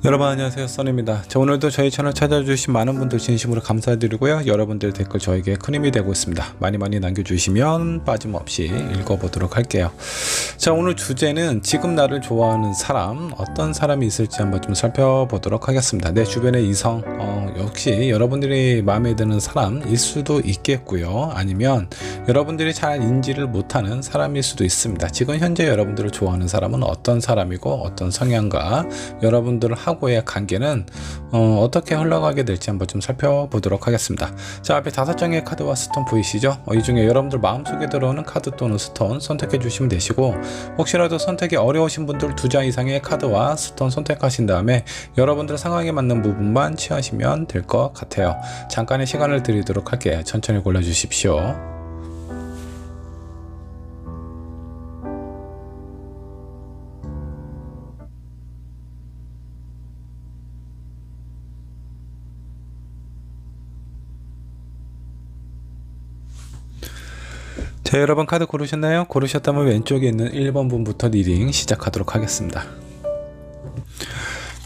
여러분 안녕하세요, 써니입니다. 자, 오늘도 저희 채널 찾아주신 많은 분들 진심으로 감사드리고요. 여러분들 댓글 저에게 큰 힘이 되고 있습니다. 많이 남겨주시면 빠짐없이 읽어보도록 할게요. 자, 오늘 주제는 지금 나를 좋아하는 사람, 어떤 사람이 있을지 한번 좀 살펴보도록 하겠습니다. 내 주변의 이성, 역시 여러분들이 마음에 드는 사람일 수도 있겠고요. 아니면 여러분들이 잘 인지를 못하는 사람일 수도 있습니다. 지금 현재 여러분들을 좋아하는 사람은 어떤 사람이고 어떤 성향과 여러분들 하고의 관계는 어떻게 흘러가게 될지 한번 좀 살펴보도록 하겠습니다. 자, 앞에 5장의 카드와 스톤 보이시죠? 이 중에 여러분들 마음속에 들어오는 카드 또는 스톤 선택해 주시면 되시고, 혹시라도 선택이 어려우신 분들 2장 이상의 카드와 스톤 선택하신 다음에 여러분들 상황에 맞는 부분만 취하시면 될 것 같아요. 잠깐의 시간을 드리도록 할게요. 천천히 골라 주십시오. 자, 여러분 카드 고르셨나요? 고르셨다면 왼쪽에 있는 1번 분부터 리딩 시작하도록 하겠습니다.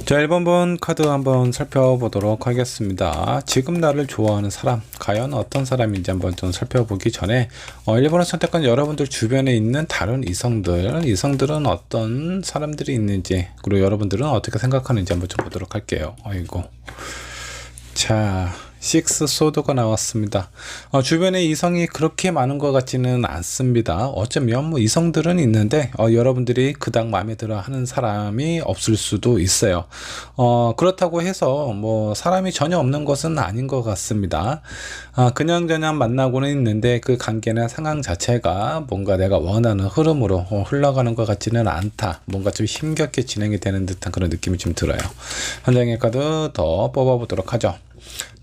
자, 1번 분 카드 한번 살펴보도록 하겠습니다. 지금 나를 좋아하는 사람, 과연 어떤 사람인지 한번 좀 살펴보기 전에 1번을 선택한 여러분들 주변에 있는 다른 이성들은 어떤 사람들이 있는지, 그리고 여러분들은 어떻게 생각하는지 한번 좀 보도록 할게요. 아이고. 자, 6 소드가 나왔습니다. 주변에 이성이 그렇게 많은 것 같지는 않습니다. 어쩌면 뭐 이성들은 있는데 여러분들이 그닥 마음에 들어 하는 사람이 없을 수도 있어요. 그렇다고 해서 뭐 사람이 전혀 없는 것은 아닌 것 같습니다. 그냥저냥 만나고는 있는데 그 관계나 상황 자체가 뭔가 내가 원하는 흐름으로 흘러가는 것 같지는 않다. 뭔가 좀 힘겹게 진행이 되는 듯한 그런 느낌이 좀 들어요. 한 장의 카드 더 뽑아보도록 하죠.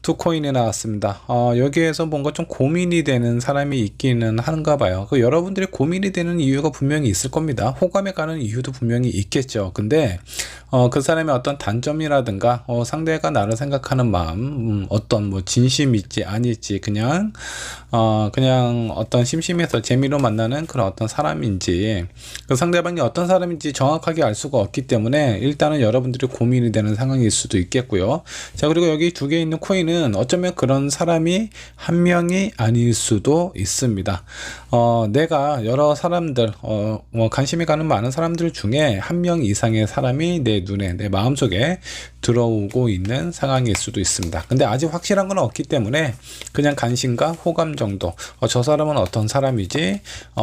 2 코인이 나왔습니다. 여기에서 뭔가 좀 고민이 되는 사람이 있기는 한가 봐요. 여러분들이 고민이 되는 이유가 분명히 있을 겁니다. 호감에 가는 이유도 분명히 있겠죠. 근데 그 사람의 어떤 단점이라든가 상대가 나를 생각하는 마음, 어떤 뭐 진심일지 아닐지, 그냥 어떤 심심해서 재미로 만나는 그런 어떤 사람인지, 그 상대방이 어떤 사람인지 정확하게 알 수가 없기 때문에 일단은 여러분들이 고민이 되는 상황일 수도 있겠고요. 자, 그리고 여기 2개 있는 코인은 어쩌면 그런 사람이 한 명이 아닐 수도 있습니다. 내가 여러 사람들, 관심이 가는 많은 사람들 중에 한 명 이상의 사람이 내 눈에, 내 마음속에 들어오고 있는 상황일 수도 있습니다. 근데 아직 확실한 건 없기 때문에 그냥 관심과 호감 정도, 저 사람은 어떤 사람이지,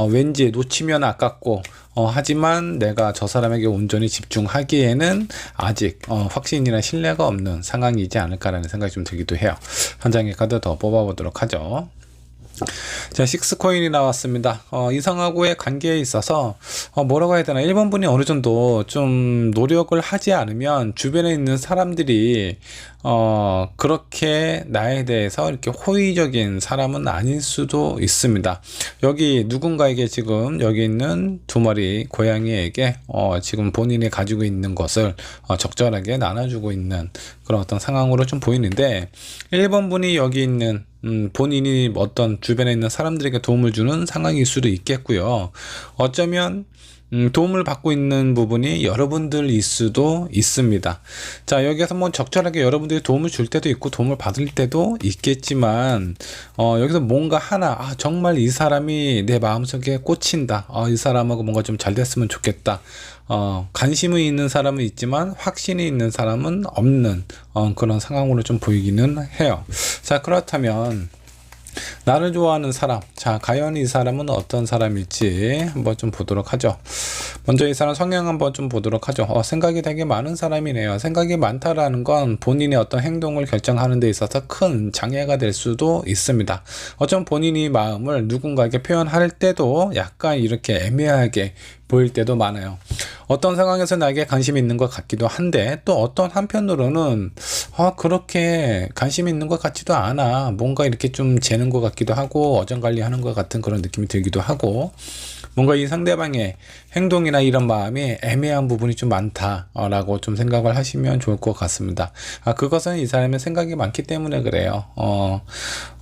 왠지 놓치면 아깝고, 하지만 내가 저 사람에게 온전히 집중하기에는 아직 확신이나 신뢰가 없는 상황이지 않을까라는 생각이 좀 들기도 해요. 한 장의 카드 더 뽑아보도록 하죠. 자, 6 코인이 나왔습니다. 이성하고의 관계에 있어서 뭐라고 해야 되나, 1번 분이 어느 정도 좀 노력을 하지 않으면 주변에 있는 사람들이 그렇게 나에 대해서 이렇게 호의적인 사람은 아닐 수도 있습니다. 여기 누군가에게 지금 여기 있는 2마리 고양이에게 지금 본인이 가지고 있는 것을 적절하게 나눠주고 있는 그런 어떤 상황으로 좀 보이는데, 1번 분이 여기 있는 본인이 어떤 주변에 있는 사람들에게 도움을 주는 상황일 수도 있겠고요. 어쩌면 도움을 받고 있는 부분이 여러분들일 수도 있습니다. 자, 여기에서 뭐 적절하게 여러분들이 도움을 줄 때도 있고 도움을 받을 때도 있겠지만, 여기서 뭔가 하나, 정말 이 사람이 내 마음속에 꽂힌다, 이 사람하고 뭔가 좀 잘 됐으면 좋겠다, 관심이 있는 사람은 있지만 확신이 있는 사람은 없는 그런 상황으로 좀 보이기는 해요. 자, 그렇다면 나를 좋아하는 사람, 자, 과연 이 사람은 어떤 사람일지 한번 좀 보도록 하죠. 먼저 이 사람 성향 한번 좀 보도록 하죠. 생각이 되게 많은 사람이네요. 생각이 많다라는 건 본인의 어떤 행동을 결정하는 데 있어서 큰 장애가 될 수도 있습니다. 어쩌면 본인이 마음을 누군가에게 표현할 때도 약간 이렇게 애매하게 보일 때도 많아요. 어떤 상황에서 나에게 관심이 있는 것 같기도 한데, 또 어떤 한편으로는 그렇게 관심이 있는 것 같지도 않아, 뭔가 이렇게 좀 재는 것 같기도 하고 어정관리하는 것 같은 그런 느낌이 들기도 하고, 뭔가 이 상대방의 행동이나 이런 마음이 애매한 부분이 좀 많다라고 좀 생각을 하시면 좋을 것 같습니다. 그것은 이 사람의 생각이 많기 때문에 그래요.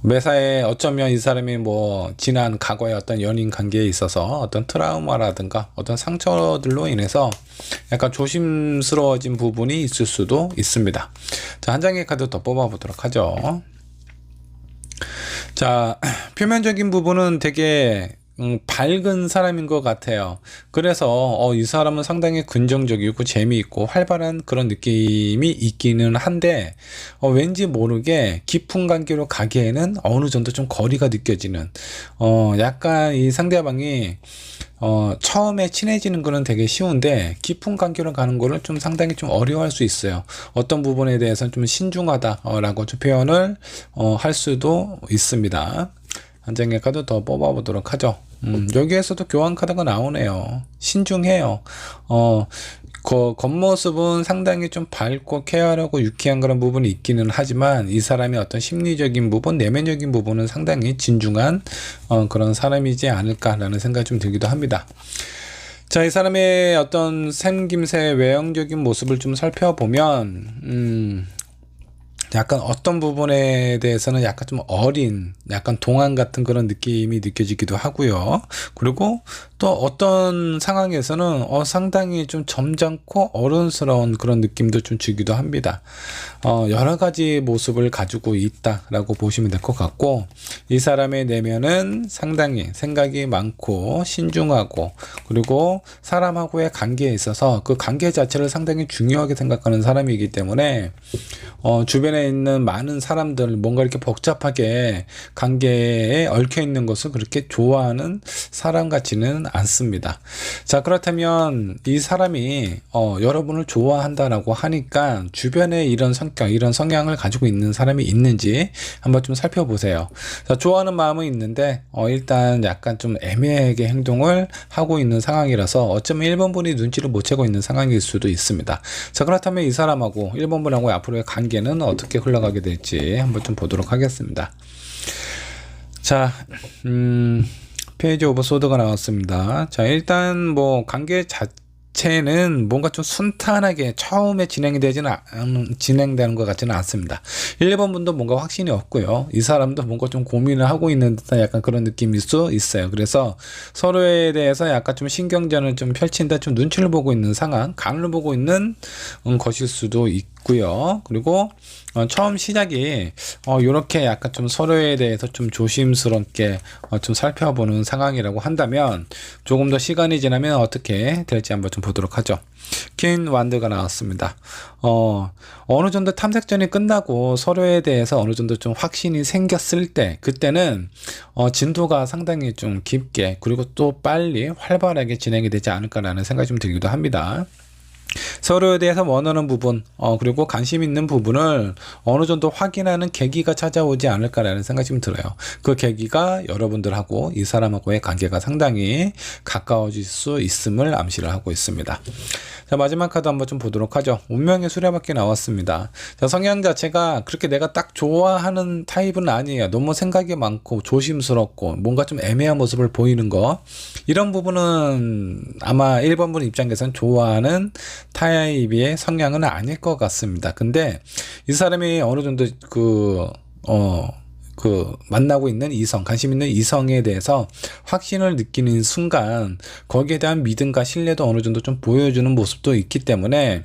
매사에 어쩌면 이 사람이 뭐 지난 과거의 어떤 연인 관계에 있어서 어떤 트라우마라든가 어떤 상처들로 인해서 약간 조심스러워진 부분이 있을 수도 있습니다. 자, 한 장의 카드 더 뽑아 보도록 하죠. 자, 표면적인 부분은 되게 밝은 사람인 것 같아요. 그래서 이 사람은 상당히 긍정적이고 재미있고 활발한 그런 느낌이 있기는 한데 왠지 모르게 깊은 관계로 가기에는 어느 정도 좀 거리가 느껴지는 약간 이 상대방이 처음에 친해지는 거는 되게 쉬운데 깊은 관계로 가는 거를 좀 상당히 좀 어려워할 수 있어요. 어떤 부분에 대해서는 좀 신중하다라고 좀 표현을 할 수도 있습니다. 한 장의 카드 더 뽑아보도록 하죠. 여기에서도 교환 카드가 나오네요. 신중해요. 그 겉모습은 상당히 좀 밝고 쾌활하고 유쾌한 그런 부분이 있기는 하지만 이 사람의 어떤 심리적인 부분, 내면적인 부분은 상당히 진중한 그런 사람이지 않을까라는 생각이 좀 들기도 합니다. 자, 이 사람의 어떤 생김새, 외형적인 모습을 좀 살펴보면 약간 어떤 부분에 대해서는 약간 좀 어린, 약간 동안 같은 그런 느낌이 느껴지기도 하고요. 그리고 또 어떤 상황에서는 상당히 좀 점잖고 어른스러운 그런 느낌도 좀 주기도 합니다. 여러 가지 모습을 가지고 있다라고 보시면 될 것 같고, 이 사람의 내면은 상당히 생각이 많고 신중하고, 그리고 사람하고의 관계에 있어서 그 관계 자체를 상당히 중요하게 생각하는 사람이기 때문에 주변에 있는 많은 사람들, 뭔가 이렇게 복잡하게 관계에 얽혀 있는 것을 그렇게 좋아하는 사람 같지는 않습니다. 자, 그렇다면 이 사람이 여러분을 좋아한다라고 하니까 주변에 이런 성격, 이런 성향을 가지고 있는 사람이 있는지 한번 좀 살펴보세요. 자, 좋아하는 마음은 있는데 일단 약간 좀 애매하게 행동을 하고 있는 상황이라서 어쩌면 1번 분이 눈치를 못 채고 있는 상황일 수도 있습니다. 자, 그렇다면 이 사람하고 1번 분하고 앞으로의 관계는 어떻게 흘러가게 될지 한번 좀 보도록 하겠습니다. 자, 페이지 오브 소드가 나왔습니다. 자, 일단 뭐 관계 자체는 뭔가 좀 순탄하게 처음에 진행되는 것 같지는 않습니다. 1번 분도 뭔가 확신이 없고요. 이 사람도 뭔가 좀 고민을 하고 있는 듯한 약간 그런 느낌일 수 있어요. 그래서 서로에 대해서 약간 좀 신경전을 좀 펼친다, 좀 눈치를 보고 있는 상황, 간을 보고 있는 것일 수도 있고요. 그리고 처음 시작이 이렇게 약간 좀 서로에 대해서 좀 조심스럽게 좀 살펴보는 상황이라고 한다면 조금 더 시간이 지나면 어떻게 될지 한번 좀 보도록 하죠. 퀸 완드가 나왔습니다. 어느 정도 탐색전이 끝나고 서로에 대해서 어느 정도 좀 확신이 생겼을 때, 그때는 진도가 상당히 좀 깊게, 그리고 또 빨리 활발하게 진행이 되지 않을까라는 생각이 좀 들기도 합니다. 서로에 대해서 원하는 부분, 그리고 관심 있는 부분을 어느 정도 확인하는 계기가 찾아오지 않을까라는 생각이 좀 들어요. 그 계기가 여러분들하고 이 사람하고의 관계가 상당히 가까워질 수 있음을 암시를 하고 있습니다. 자, 마지막 카드 한번 좀 보도록 하죠. 운명의 수레바퀴 나왔습니다. 자, 성향 자체가 그렇게 내가 딱 좋아하는 타입은 아니에요. 너무 생각이 많고 조심스럽고 뭔가 좀 애매한 모습을 보이는 거, 이런 부분은 아마 1번 분 입장에서는 좋아하는 타입의 성향은 아닐 것 같습니다. 근데 이 사람이 어느 정도 만나고 있는 이성, 관심 있는 이성에 대해서 확신을 느끼는 순간 거기에 대한 믿음과 신뢰도 어느 정도 좀 보여주는 모습도 있기 때문에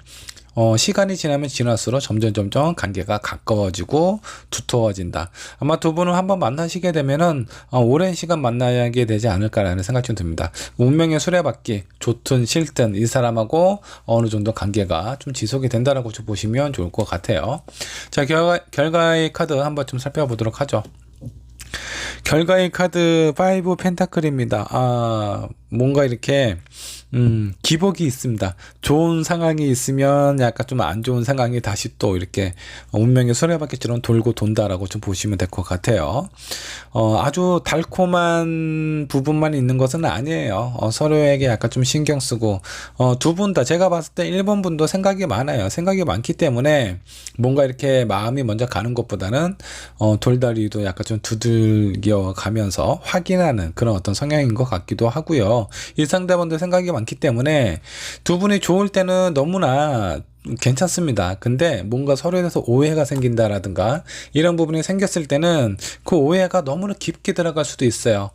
시간이 지나면 지날수록 점점 관계가 가까워지고 두터워진다. 아마 두 분은 한번 만나시게 되면은 오랜 시간 만나게 되지 않을까라는 생각이 좀 듭니다. 운명의 수레바퀴, 좋든 싫든 이 사람하고 어느 정도 관계가 좀 지속이 된다라고 좀 보시면 좋을 것 같아요. 자, 결과의 카드 한번 좀 살펴보도록 하죠. 결과의 카드 5 펜타클입니다. 뭔가 이렇게 기복이 있습니다. 좋은 상황이 있으면 약간 좀 안 좋은 상황이 다시 또 이렇게 운명의 수레바퀴처럼 돌고 돈다라고 좀 보시면 될 것 같아요. 아주 달콤한 부분만 있는 것은 아니에요. 서로에게 약간 좀 신경 쓰고, 두 분 다 제가 봤을 때 1번 분도 생각이 많아요. 생각이 많기 때문에 뭔가 이렇게 마음이 먼저 가는 것보다는 돌다리도 약간 좀 두들겨 가면서 확인하는 그런 어떤 성향인 것 같기도 하고요. 이 상대방도 생각이 많기 때문에 두 분이 좋을 때는 너무나 괜찮습니다. 근데 뭔가 서로에 대해서 오해가 생긴다라든가 이런 부분이 생겼을 때는 그 오해가 너무나 깊게 들어갈 수도 있어요.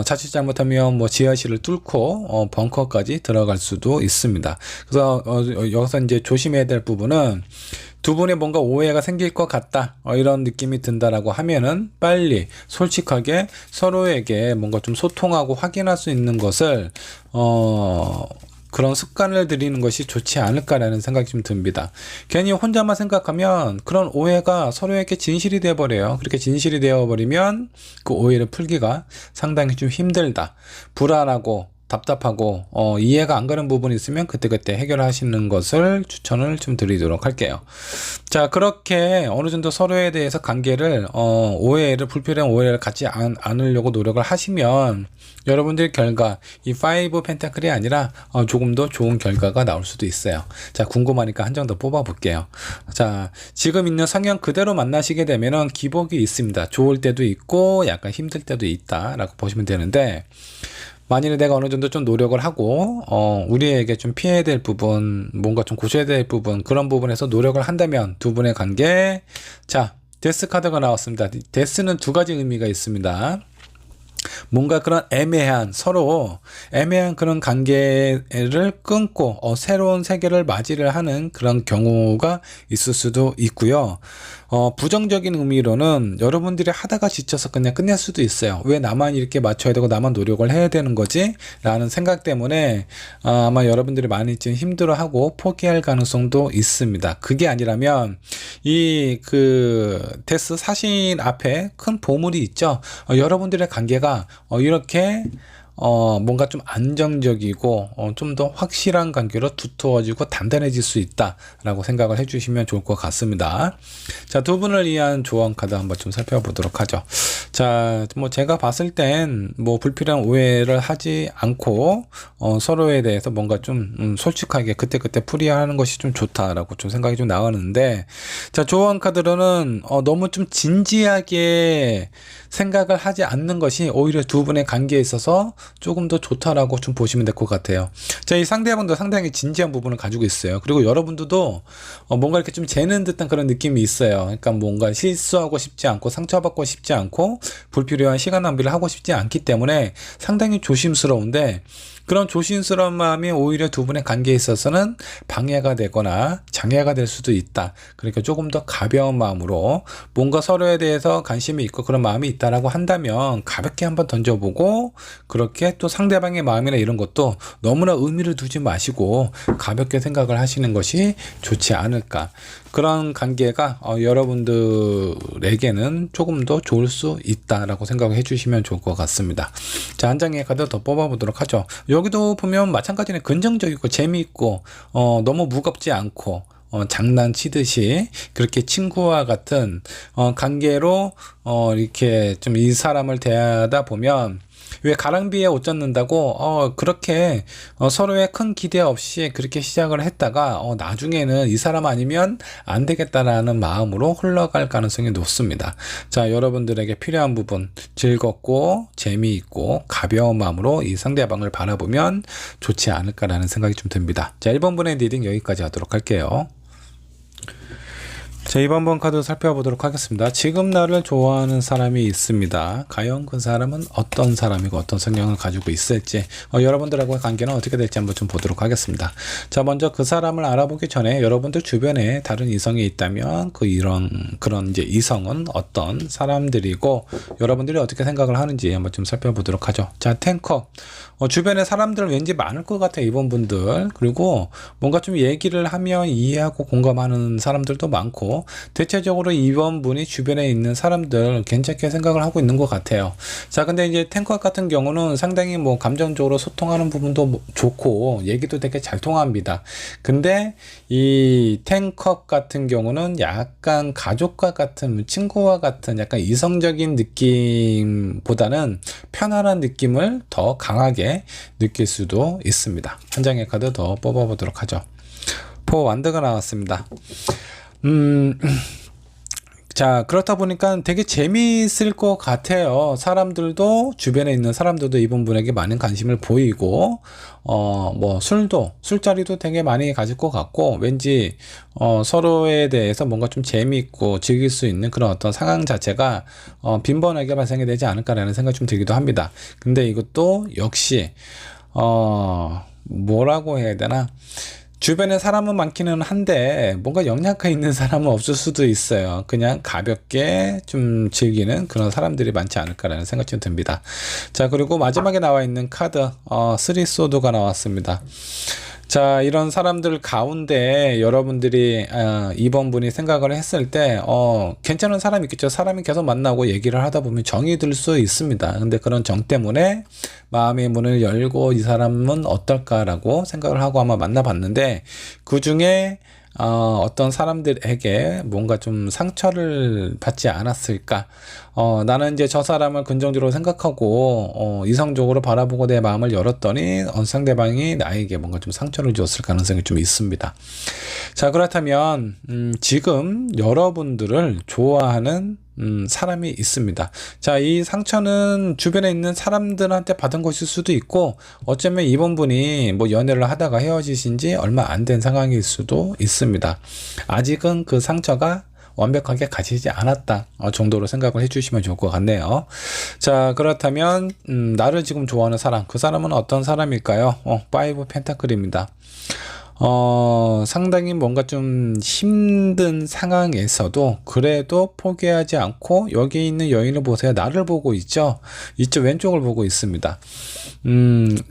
자칫 잘못하면 뭐 지하실을 뚫고 벙커까지 들어갈 수도 있습니다. 그래서 여기서 이제 조심해야 될 부분은 두 분의 뭔가 오해가 생길 것 같다, 이런 느낌이 든다라고 하면은 빨리 솔직하게 서로에게 뭔가 좀 소통하고 확인할 수 있는 것을 그런 습관을 들이는 것이 좋지 않을까라는 생각이 좀 듭니다. 괜히 혼자만 생각하면 그런 오해가 서로에게 진실이 되어버려요. 그렇게 진실이 되어버리면 그 오해를 풀기가 상당히 좀 힘들다, 불안하고 답답하고 이해가 안 가는 부분이 있으면 그때그때 해결하시는 것을 추천을 좀 드리도록 할게요. 자, 그렇게 어느 정도 서로에 대해서 관계를 오해를, 불필요한 오해를 갖지 않으려고 노력을 하시면 여러분들의 결과, 이 5 펜타클이 아니라 조금 더 좋은 결과가 나올 수도 있어요. 자, 궁금하니까 한 장 더 뽑아 볼게요. 자, 지금 있는 성향 그대로 만나시게 되면은 기복이 있습니다. 좋을 때도 있고 약간 힘들 때도 있다라고 보시면 되는데, 만일에 내가 어느 정도 좀 노력을 하고 우리에게 좀 피해야 될 부분, 뭔가 좀 고쳐야 될 부분, 그런 부분에서 노력을 한다면 두 분의 관계, 자, 데스 카드가 나왔습니다. 데스는 두 가지 의미가 있습니다. 뭔가 그런 애매한, 서로 애매한 그런 관계를 끊고 새로운 세계를 맞이를 하는 그런 경우가 있을 수도 있고요. 부정적인 의미로는 여러분들이 하다가 지쳐서 그냥 끝낼 수도 있어요. 왜 나만 이렇게 맞춰야 되고 나만 노력을 해야 되는 거지? 라는 생각 때문에 아마 여러분들이 많이 좀 힘들어하고 포기할 가능성도 있습니다. 그게 아니라면 데스 사신 앞에 큰 보물이 있죠. 여러분들의 관계가 이렇게 뭔가 좀 안정적이고 좀 더 확실한 관계로 두터워지고 단단해질 수 있다라고 생각을 해주시면 좋을 것 같습니다. 자, 두 분을 위한 조언 카드 한번 좀 살펴보도록 하죠. 자, 뭐 제가 봤을 땐 뭐 불필요한 오해를 하지 않고 서로에 대해서 뭔가 좀 솔직하게 그때그때 풀이하는 것이 좀 좋다라고 좀 생각이 좀 나왔는데, 자, 조언 카드로는 너무 좀 진지하게 생각을 하지 않는 것이 오히려 두 분의 관계에 있어서 조금 더 좋다라고 좀 보시면 될 것 같아요. 자, 이 상대방도 상당히 진지한 부분을 가지고 있어요. 그리고 여러분들도 뭔가 이렇게 좀 재는 듯한 그런 느낌이 있어요. 그러니까 뭔가 실수하고 싶지 않고 상처받고 싶지 않고 불필요한 시간 낭비를 하고 싶지 않기 때문에 상당히 조심스러운데, 그런 조심스러운 마음이 오히려 두 분의 관계에 있어서는 방해가 되거나 장애가 될 수도 있다. 그러니까 조금 더 가벼운 마음으로 뭔가 서로에 대해서 관심이 있고 그런 마음이 있다라고 한다면 가볍게 한번 던져보고, 그렇게 또 상대방의 마음이나 이런 것도 너무나 의미를 두지 마시고 가볍게 생각을 하시는 것이 좋지 않을까. 그런 관계가 여러분들에게는 조금 더 좋을 수 있다라고 생각해 주시면 좋을 것 같습니다. 자, 한 장의 카드 더 뽑아보도록 하죠. 여기도 보면 마찬가지로 긍정적이고 재미있고 너무 무겁지 않고 장난치듯이 그렇게 친구와 같은 관계로 이렇게 좀 이 사람을 대하다 보면, 왜 가랑비에 옷 젖는다고 그렇게 서로의 큰 기대 없이 그렇게 시작을 했다가 나중에는 이 사람 아니면 안 되겠다라는 마음으로 흘러갈 가능성이 높습니다. 자, 여러분들에게 필요한 부분, 즐겁고 재미있고 가벼운 마음으로 이 상대방을 바라보면 좋지 않을까라는 생각이 좀 듭니다. 자, 1번 분의 리딩 여기까지 하도록 할게요. 자, 2번 번 카드 살펴보도록 하겠습니다. 지금 나를 좋아하는 사람이 있습니다. 과연 그 사람은 어떤 사람이고 어떤 성향을 가지고 있을지, 여러분들하고의 관계는 어떻게 될지 한번 좀 보도록 하겠습니다. 자, 먼저 그 사람을 알아보기 전에 여러분들 주변에 다른 이성이 있다면 그런 이제 이성은 어떤 사람들이고 여러분들이 어떻게 생각을 하는지 한번 좀 살펴보도록 하죠. 자, 탱커. 주변에 사람들 왠지 많을 것 같아요, 이번 분들. 그리고 뭔가 좀 얘기를 하면 이해하고 공감하는 사람들도 많고, 대체적으로 이번 분이 주변에 있는 사람들 괜찮게 생각을 하고 있는 것 같아요. 자, 근데 이제 탱커 같은 경우는 상당히 뭐 감정적으로 소통하는 부분도 좋고 얘기도 되게 잘 통합니다. 근데 이 탱커 같은 경우는 약간 가족과 같은, 친구와 같은 약간 이성적인 느낌보다는 편안한 느낌을 더 강하게 느낄 수도 있습니다. 한 장의 카드 더 뽑아보도록 하죠. 포 완드가 나왔습니다. 자, 그렇다 보니까 되게 재미있을 것 같아요. 사람들도, 주변에 있는 사람들도 이분에게 많은 관심을 보이고, 뭐, 술자리도 되게 많이 가질 것 같고, 왠지, 서로에 대해서 뭔가 좀 재미있고 즐길 수 있는 그런 어떤 상황 자체가, 빈번하게 발생이 되지 않을까라는 생각이 좀 들기도 합니다. 근데 이것도 역시, 뭐라고 해야 되나? 주변에 사람은 많기는 한데 뭔가 영향가 있는 사람은 없을 수도 있어요. 그냥 가볍게 좀 즐기는 그런 사람들이 많지 않을까라는 생각이 좀 듭니다. 자, 그리고 마지막에 나와 있는 카드 쓰리 소드가 나왔습니다. 자, 이런 사람들 가운데 여러분들이 2번 분이 생각을 했을 때 괜찮은 사람이 있겠죠. 사람이 계속 만나고 얘기를 하다 보면 정이 들 수 있습니다. 근데 그런 정 때문에 마음의 문을 열고 이 사람은 어떨까라고 생각을 하고 아마 만나봤는데, 그 중에 어떤 사람들에게 뭔가 좀 상처를 받지 않았을까? 나는 이제 저 사람을 긍정적으로 생각하고, 이성적으로 바라보고 내 마음을 열었더니, 상대방이 나에게 뭔가 좀 상처를 줬을 가능성이 좀 있습니다. 자, 그렇다면, 지금 여러분들을 좋아하는 사람이 있습니다. 자, 이 상처는 주변에 있는 사람들한테 받은 것일 수도 있고, 어쩌면 이번 분이 뭐 연애를 하다가 헤어지신 지 얼마 안 된 상황일 수도 있습니다. 아직은 그 상처가 완벽하게 가지지 않았다 정도로 생각을 해주시면 좋을 것 같네요. 자, 그렇다면 나를 지금 좋아하는 사람, 그 사람은 어떤 사람일까요? 5 펜타클입니다. 상당히 뭔가 좀 힘든 상황에서도 그래도 포기하지 않고, 여기 있는 여인을 보세요. 나를 보고 있죠. 이쪽 왼쪽을 보고 있습니다.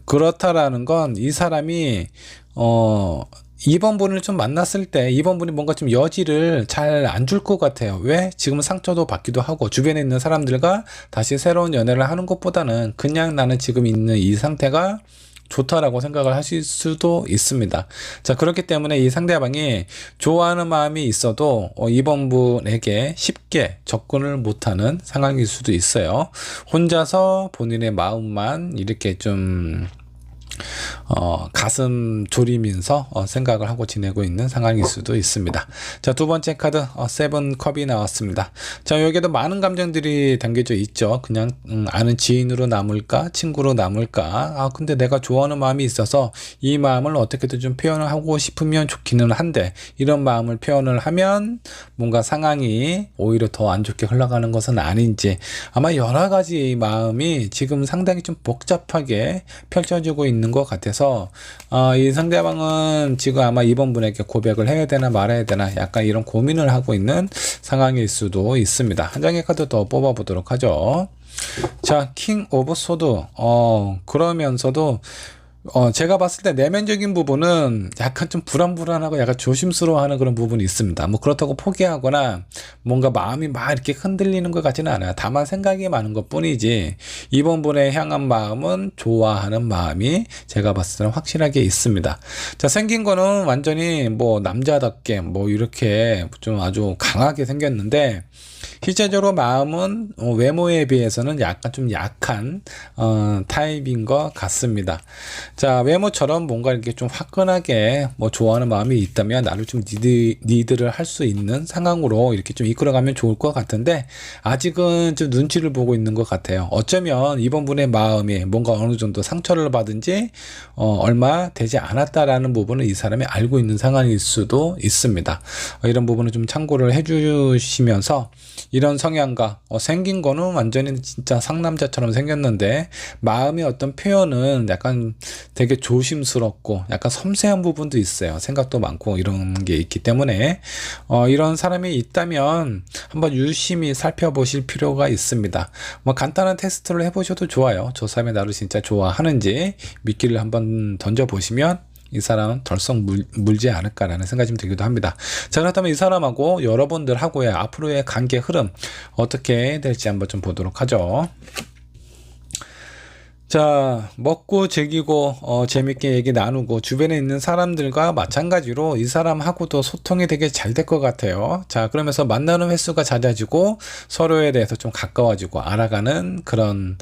그렇다라는 건 이 사람이 2번 분을 좀 만났을 때 2번 분이 뭔가 좀 여지를 잘 안 줄 것 같아요. 왜? 지금은 상처도 받기도 하고 주변에 있는 사람들과 다시 새로운 연애를 하는 것보다는 그냥 나는 지금 있는 이 상태가 좋다라고 생각을 하실 수도 있습니다. 자, 그렇기 때문에 이 상대방이 좋아하는 마음이 있어도 이번 분에게 쉽게 접근을 못하는 상황일 수도 있어요. 혼자서 본인의 마음만 이렇게 좀 가슴 졸이면서 생각을 하고 지내고 있는 상황일 수도 있습니다. 자, 두 번째 카드 세븐 컵이 나왔습니다. 자, 여기에도 많은 감정들이 담겨져 있죠. 그냥 아는 지인으로 남을까, 친구로 남을까. 근데 내가 좋아하는 마음이 있어서 이 마음을 어떻게든 좀 표현을 하고 싶으면 좋기는 한데, 이런 마음을 표현을 하면 뭔가 상황이 오히려 더 안 좋게 흘러가는 것은 아닌지, 아마 여러 가지 마음이 지금 상당히 좀 복잡하게 펼쳐지고 있는 것 같아서 이 상대방은 지금 아마 이번 분에게 고백을 해야 되나 말아야 되나 약간 이런 고민을 하고 있는 상황일 수도 있습니다. 한 장의 카드 더 뽑아 보도록 하죠. 자, 킹 오브 소드. 그러면서도 제가 봤을 때 내면적인 부분은 약간 좀 불안불안하고 약간 조심스러워하는 그런 부분이 있습니다. 뭐 그렇다고 포기하거나 뭔가 마음이 막 이렇게 흔들리는 것 같지는 않아요. 다만 생각이 많은 것 뿐이지, 이번 분에 향한 마음은 좋아하는 마음이 제가 봤을 때는 확실하게 있습니다. 자, 생긴 거는 완전히 뭐 남자답게 뭐 이렇게 좀 아주 강하게 생겼는데, 실제적으로 마음은 외모에 비해서는 약간 좀 약한 타입인 것 같습니다. 자, 외모처럼 뭔가 이렇게 좀 화끈하게 뭐 좋아하는 마음이 있다면 나를 좀 리드를 할 수 있는 상황으로 이렇게 좀 이끌어가면 좋을 것 같은데, 아직은 좀 눈치를 보고 있는 것 같아요. 어쩌면 이번 분의 마음이 뭔가 어느 정도 상처를 받은 지 얼마 되지 않았다라는 부분을 이 사람이 알고 있는 상황일 수도 있습니다. 이런 부분을 좀 참고를 해주시면서, 이런 성향과 생긴 거는 완전히 진짜 상남자처럼 생겼는데 마음의 어떤 표현은 약간 되게 조심스럽고 약간 섬세한 부분도 있어요. 생각도 많고 이런 게 있기 때문에 이런 사람이 있다면 한번 유심히 살펴보실 필요가 있습니다. 뭐 간단한 테스트를 해보셔도 좋아요. 저 사람이 나를 진짜 좋아하는지 미끼를 한번 던져보시면 이 사람은 덜썩 물지 않을까라는 생각이 좀 들기도 합니다. 자, 그렇다면 이 사람하고 여러분들하고의 앞으로의 관계 흐름 어떻게 될지 한번 좀 보도록 하죠. 자, 먹고 즐기고 재밌게 얘기 나누고 주변에 있는 사람들과 마찬가지로 이 사람하고도 소통이 되게 잘 될 것 같아요. 자, 그러면서 만나는 횟수가 잦아지고 서로에 대해서 좀 가까워지고 알아가는 그런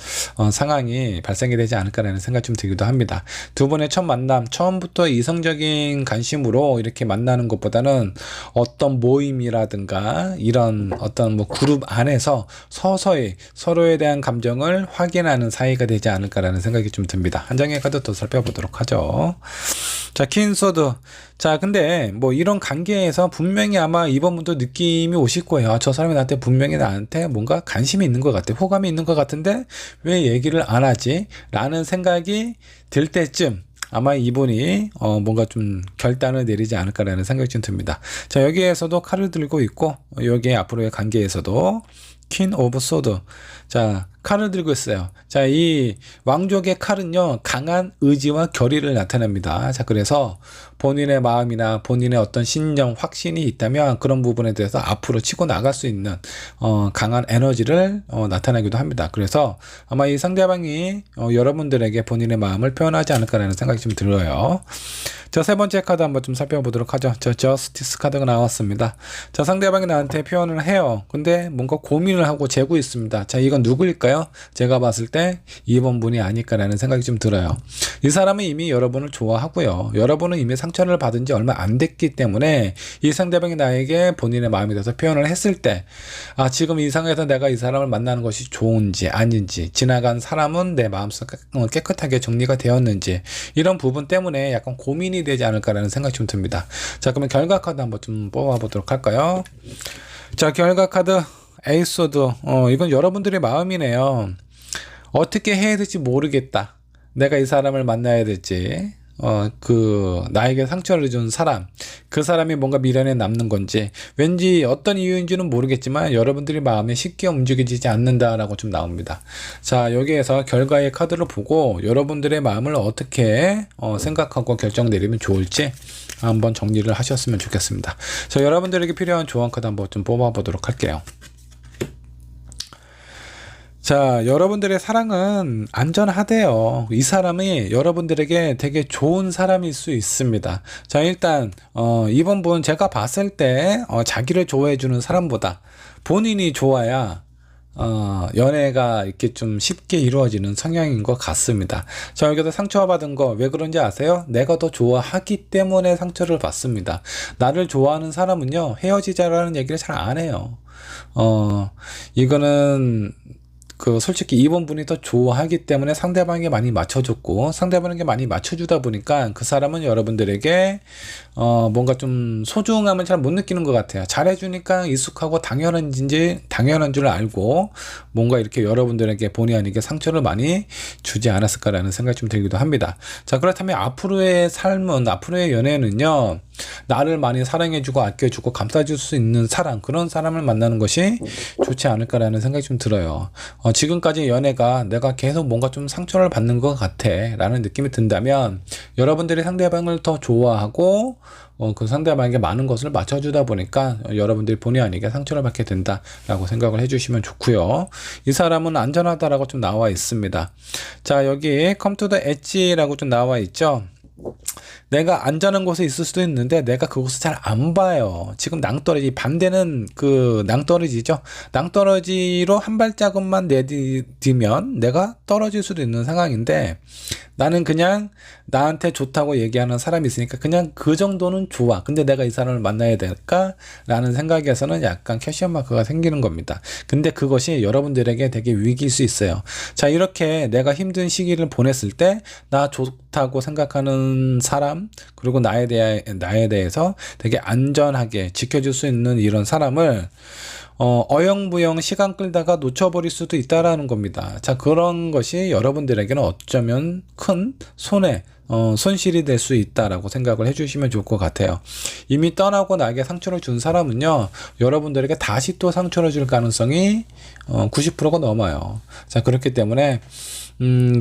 상황이 발생이 되지 않을까라는 생각이 좀 들기도 합니다. 두 분의 첫 만남, 처음부터 이성적인 관심으로 이렇게 만나는 것보다는 어떤 모임이라든가 이런 어떤 뭐 그룹 안에서 서서히 서로에 대한 감정을 확인하는 사이가 되지 않을까 라는 생각이 좀 듭니다. 한 장의 카드 또 살펴보도록 하죠. 자, 퀸소드. 자, 근데 뭐 이런 관계에서 분명히 아마 이번 분도 느낌이 오실 거예요. 저 사람이 나한테 뭔가 관심이 있는 것 같아. 호감이 있는 것 같은데 왜 얘기를 안 하지? 라는 생각이 들 때쯤 아마 이분이 뭔가 좀 결단을 내리지 않을까라는 생각이 좀 듭니다. 자, 여기에서도 칼을 들고 있고 여기 앞으로의 관계에서도 퀸 오브 소드. 자, 칼을 들고 있어요. 자, 이 왕족의 칼은요, 강한 의지와 결의를 나타냅니다. 자, 그래서 본인의 마음이나 본인의 어떤 신념, 확신이 있다면 그런 부분에 대해서 앞으로 치고 나갈 수 있는 강한 에너지를 나타내기도 합니다. 그래서 아마 이 상대방이 여러분들에게 본인의 마음을 표현하지 않을까라는 생각이 좀 들어요. 자, 세 번째 카드 한번 좀 살펴보도록 하죠. 저 저스티스 카드가 나왔습니다. 자, 상대방이 나한테 표현을 해요. 근데 뭔가 고민을 하고 재고 있습니다. 자, 이건 누구일까요? 제가 봤을 때 2번 분이 아닐까라는 생각이 좀 들어요. 이 사람은 이미 여러분을 좋아하고요. 여러분은 이미 상처를 받은 지 얼마 안 됐기 때문에 이 상대방이 나에게 본인의 마음에 대해서 표현을 했을 때, 아, 지금 이 상황에서 내가 이 사람을 만나는 것이 좋은지 아닌지, 지나간 사람은 내 마음속 깨끗하게 정리가 되었는지, 이런 부분 때문에 약간 고민이 되지 않을까라는 생각이 좀 듭니다. 자, 그러면 결과 카드 한번 좀 뽑아보도록 할까요? 자, 결과 카드 에이소드. 이건 여러분들의 마음이네요. 어떻게 해야 될지 모르겠다. 내가 이 사람을 만나야 될지, 나에게 상처를 준 사람, 그 사람이 뭔가 미련에 남는 건지, 왠지 어떤 이유인지는 모르겠지만 여러분들의 마음이 쉽게 움직여지지 않는다라고 좀 나옵니다. 자, 여기에서 결과의 카드를 보고 여러분들의 마음을 어떻게 생각하고 결정 내리면 좋을지 한번 정리를 하셨으면 좋겠습니다. 자, 여러분들에게 필요한 조언 카드 한번 좀 뽑아보도록 할게요. 자, 여러분들의 사랑은 안전하대요. 이 사람이 여러분들에게 되게 좋은 사람일 수 있습니다. 자, 일단 이번 분 제가 봤을 때 자기를 좋아해주는 사람보다 본인이 좋아야 연애가 이렇게 좀 쉽게 이루어지는 성향인 것 같습니다. 자, 여기서 상처받은 거 왜 그런지 아세요? 내가 더 좋아하기 때문에 상처를 받습니다. 나를 좋아하는 사람은요, 헤어지자라는 얘기를 잘 안 해요. 이거는 솔직히 이번 분이 더 좋아하기 때문에 상대방에게 많이 맞춰줬고, 상대방에게 많이 맞춰주다 보니까 그 사람은 여러분들에게 뭔가 좀 소중함을 잘 못 느끼는 것 같아요. 잘해주니까 익숙하고 당연한 줄 알고 뭔가 이렇게 여러분들에게 본의 아니게 상처를 많이 주지 않았을까라는 생각이 좀 들기도 합니다. 자, 그렇다면 앞으로의 삶은, 앞으로의 연애는요, 나를 많이 사랑해주고 아껴주고 감싸줄 수 있는 사람, 그런 사람을 만나는 것이 좋지 않을까라는 생각이 좀 들어요. 지금까지 연애가 내가 계속 뭔가 좀 상처를 받는 것 같아 라는 느낌이 든다면 여러분들이 상대방을 더 좋아하고 그 상대방에게 많은 것을 맞춰주다 보니까 여러분들이 본의 아니게 상처를 받게 된다라고 생각을 해주시면 좋고요. 이 사람은 안전하다라고 좀 나와 있습니다. 자, 여기 come to the edge라고 좀 나와 있죠. 내가 안전한 곳에 있을 수도 있는데 내가 그곳을 잘 안 봐요. 지금 낭떠러지, 반대는 낭떠러지죠. 낭떠러지로 한 발자국만 내디디면 내가 떨어질 수도 있는 상황인데, 나는 그냥 나한테 좋다고 얘기하는 사람이 있으니까 그냥 그 정도는 좋아. 근데 내가 이 사람을 만나야 될까? 라는 생각에서는 약간 퀘스천 마크가 생기는 겁니다. 근데 그것이 여러분들에게 되게 위기일 수 있어요. 자, 이렇게 내가 힘든 시기를 보냈을 때 나 좋다고 생각하는 사람, 그리고 나에 대해서 되게 안전하게 지켜줄 수 있는 이런 사람을 어영부영 시간 끌다가 놓쳐버릴 수도 있다라는 겁니다. 자, 그런 것이 여러분들에게는 어쩌면 큰 손실이 될 수 있다라고 생각을 해주시면 좋을 것 같아요. 이미 떠나고 나에게 상처를 준 사람은요, 여러분들에게 다시 또 상처를 줄 가능성이 90%가 넘어요. 자, 그렇기 때문에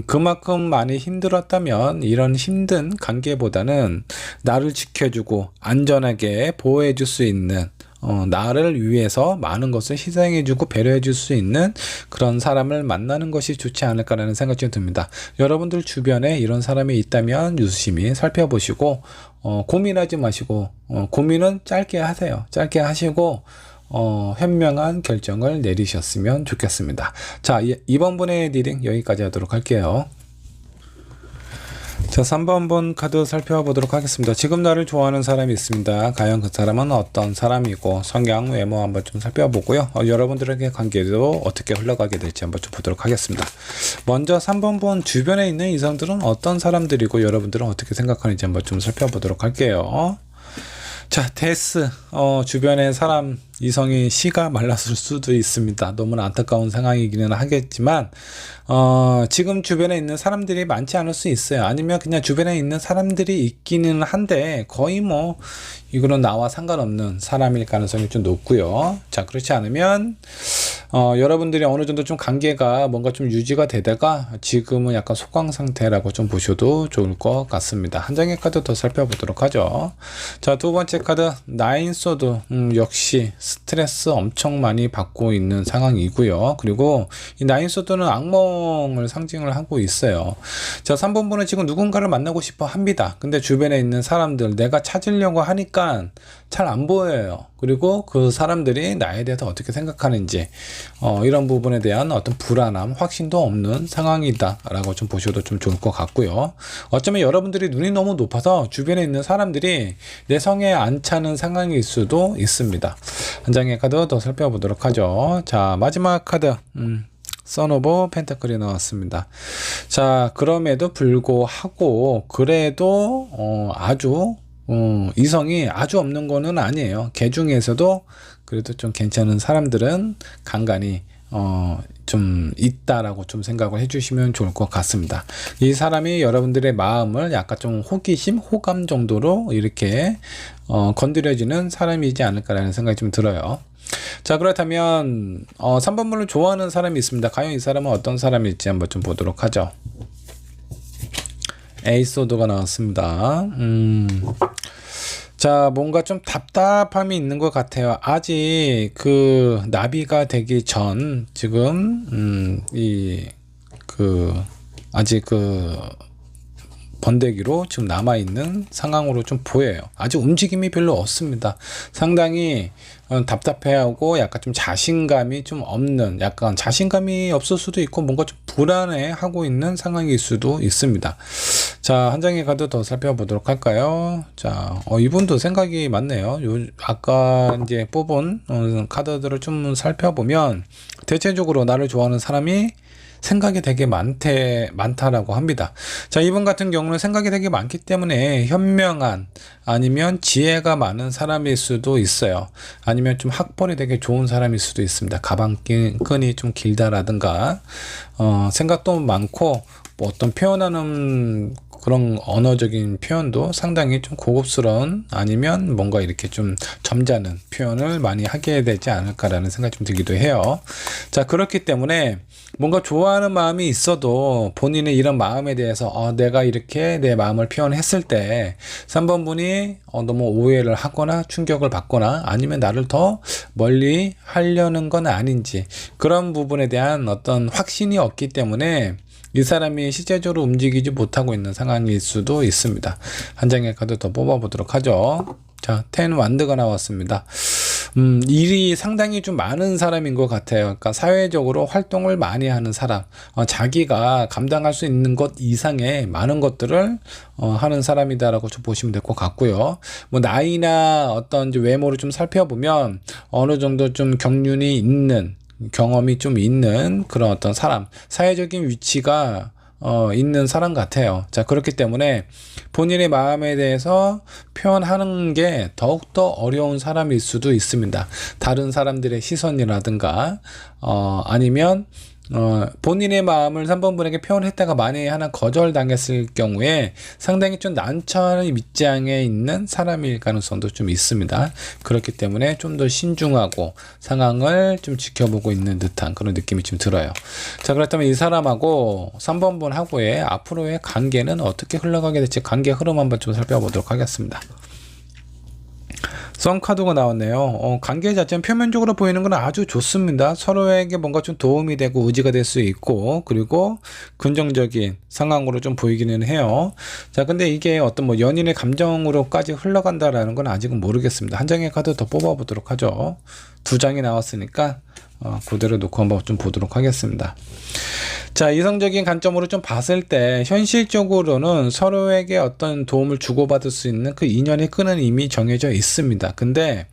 그만큼 많이 힘들었다면 이런 힘든 관계보다는 나를 지켜주고 안전하게 보호해줄 수 있는 나를 위해서 많은 것을 희생해주고 배려해줄 수 있는 그런 사람을 만나는 것이 좋지 않을까라는 생각이 좀 듭니다. 여러분들 주변에 이런 사람이 있다면 유심히 살펴보시고 고민하지 마시고 고민은 짧게 하세요. 짧게 하시고 현명한 결정을 내리셨으면 좋겠습니다. 자, 이번 분의 리딩 여기까지 하도록 할게요. 자, 3번 분 카드 살펴보도록 하겠습니다. 지금 나를 좋아하는 사람이 있습니다. 과연 그 사람은 어떤 사람이고 성향, 외모 한번 좀 살펴보고요. 여러분들에게 관계도 어떻게 흘러가게 될지 한번 좀 보도록 하겠습니다. 먼저 3번 분 주변에 있는 이성들은 어떤 사람들이고 여러분들은 어떻게 생각하는지 한번 좀 살펴보도록 할게요. 자, 데스 주변의 사람 이성이 씨가 말랐을 수도 있습니다. 너무나 안타까운 상황이기는 하겠지만 지금 주변에 있는 사람들이 많지 않을 수 있어요. 아니면 그냥 주변에 있는 사람들이 있기는 한데 거의 뭐 이거는 나와 상관없는 사람일 가능성이 좀 높고요. 자, 그렇지 않으면 여러분들이 어느 정도 좀 관계가 뭔가 좀 유지가 되다가 지금은 약간 속강 상태라고 좀 보셔도 좋을 것 같습니다. 한 장의 카드 더 살펴보도록 하죠. 자, 두 번째 카드 나인 소드 역시 스트레스 엄청 많이 받고 있는 상황이고요. 그리고 이 나인 소드는 악몽을 상징을 하고 있어요. 자, 3번 분은 지금 누군가를 만나고 싶어 합니다. 근데 주변에 있는 사람들 내가 찾으려고 하니까 잘 안 보여요. 그리고 그 사람들이 나에 대해서 어떻게 생각하는지 이런 부분에 대한 어떤 불안함, 확신도 없는 상황이다 라고 좀 보셔도 좀 좋을 것 같고요. 어쩌면 여러분들이 눈이 너무 높아서 주변에 있는 사람들이 내 성에 안 차는 상황일 수도 있습니다. 한 장의 카드 더 살펴보도록 하죠. 자, 마지막 카드 선 오브 펜타클이 나왔습니다. 자, 그럼에도 불구하고 그래도 아주 이성이 아주 없는 거는 아니에요. 개 중에서도 그래도 좀 괜찮은 사람들은 간간히 좀 있다라고 좀 생각을 해주시면 좋을 것 같습니다. 이 사람이 여러분들의 마음을 약간 좀 호기심, 호감 정도로 이렇게 건드려지는 사람이지 않을까라는 생각이 좀 들어요. 자, 그렇다면 3번 분을 좋아하는 사람이 있습니다. 과연 이 사람은 어떤 사람일지 한번 좀 보도록 하죠. 에이소드가 나왔습니다. 자, 뭔가 좀 답답함이 있는 것 같아요. 아직 그 나비가 되기 전 지금 아직 번데기로 지금 남아있는 상황으로 좀 보여요. 아직 움직임이 별로 없습니다. 상당히 답답해하고 약간 좀 자신감이 좀 없는, 약간 자신감이 없을 수도 있고 뭔가 좀 불안해하고 있는 상황일 수도 있습니다. 자, 한 장의 카드 더 살펴보도록 할까요? 자, 이분도 생각이 많네요. 아까 이제 뽑은 카드들을 좀 살펴보면 대체적으로 나를 좋아하는 사람이 생각이 되게 많다라고 합니다. 자, 이분 같은 경우는 생각이 되게 많기 때문에 현명한 아니면 지혜가 많은 사람일 수도 있어요. 아니면 좀 학벌이 되게 좋은 사람일 수도 있습니다. 가방끈이 좀 길다라든가 생각도 많고 뭐 어떤 표현하는 그런 언어적인 표현도 상당히 좀 고급스러운 아니면 뭔가 이렇게 좀 점잖은 표현을 많이 하게 되지 않을까라는 생각이 좀 들기도 해요. 자, 그렇기 때문에 뭔가 좋아하는 마음이 있어도 본인의 이런 마음에 대해서 내가 이렇게 내 마음을 표현했을 때 3번 분이 너무 오해를 하거나 충격을 받거나 아니면 나를 더 멀리 하려는 건 아닌지 그런 부분에 대한 어떤 확신이 없기 때문에 이 사람이 실제적으로 움직이지 못하고 있는 상황일 수도 있습니다. 한 장의 카드 더 뽑아보도록 하죠. 자, 10 완드가 나왔습니다. 일이 상당히 좀 많은 사람인 것 같아요. 그러니까 사회적으로 활동을 많이 하는 사람, 자기가 감당할 수 있는 것 이상의 많은 것들을 하는 사람이다라고 좀 보시면 될 것 같고요. 뭐 나이나 어떤 이제 외모를 좀 살펴보면 어느 정도 좀 경륜이 있는, 경험이 좀 있는 그런 어떤 사람, 사회적인 위치가 있는 사람 같아요. 자, 그렇기 때문에 본인의 마음에 대해서 표현하는 게 더욱더 어려운 사람일 수도 있습니다. 다른 사람들의 시선이라든가 아니면 본인의 마음을 3번 분에게 표현했다가 만약에 하나 거절당했을 경우에 상당히 좀 난처한 밑장에 있는 사람일 가능성도 좀 있습니다. 그렇기 때문에 좀 더 신중하고 상황을 좀 지켜보고 있는 듯한 그런 느낌이 좀 들어요. 자, 그렇다면 이 사람하고 3번 분하고의 앞으로의 관계는 어떻게 흘러가게 될지 관계 흐름 한번 좀 살펴보도록 하겠습니다. 썬 카드가 나왔네요. 관계 자체는 표면적으로 보이는 건 아주 좋습니다. 서로에게 뭔가 좀 도움이 되고 의지가 될 수 있고, 그리고 긍정적인 상황으로 좀 보이기는 해요. 자, 근데 이게 어떤 뭐 연인의 감정으로까지 흘러간다라는 건 아직은 모르겠습니다. 한 장의 카드 더 뽑아보도록 하죠. 두 장이 나왔으니까 그대로 놓고 한번 좀 보도록 하겠습니다. 자, 이성적인 관점으로 좀 봤을 때 현실적으로는 서로에게 어떤 도움을 주고받을 수 있는 그 인연의 끈은 이미 정해져 있습니다. 근데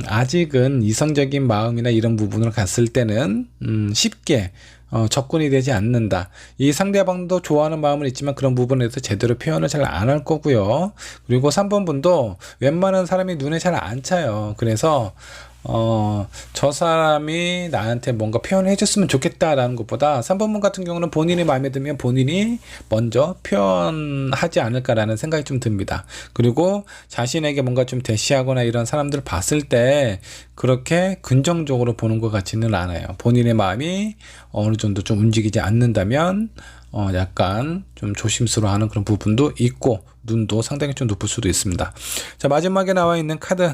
아직은 이성적인 마음이나 이런 부분을 갔을 때는 쉽게 접근이 되지 않는다. 이 상대방도 좋아하는 마음은 있지만 그런 부분에 대해서 제대로 표현을 잘 안 할 거고요. 그리고 3번 분도 웬만한 사람이 눈에 잘 안 차요. 그래서 저 사람이 나한테 뭔가 표현을 해줬으면 좋겠다라는 것보다 3번분 같은 경우는 본인이 마음에 들면 본인이 먼저 표현하지 않을까라는 생각이 좀 듭니다. 그리고 자신에게 뭔가 좀 대시하거나 이런 사람들을 봤을 때 그렇게 긍정적으로 보는 것 같지는 않아요. 본인의 마음이 어느 정도 좀 움직이지 않는다면 약간 좀 조심스러워하는 그런 부분도 있고 눈도 상당히 좀 높을 수도 있습니다. 자, 마지막에 나와 있는 카드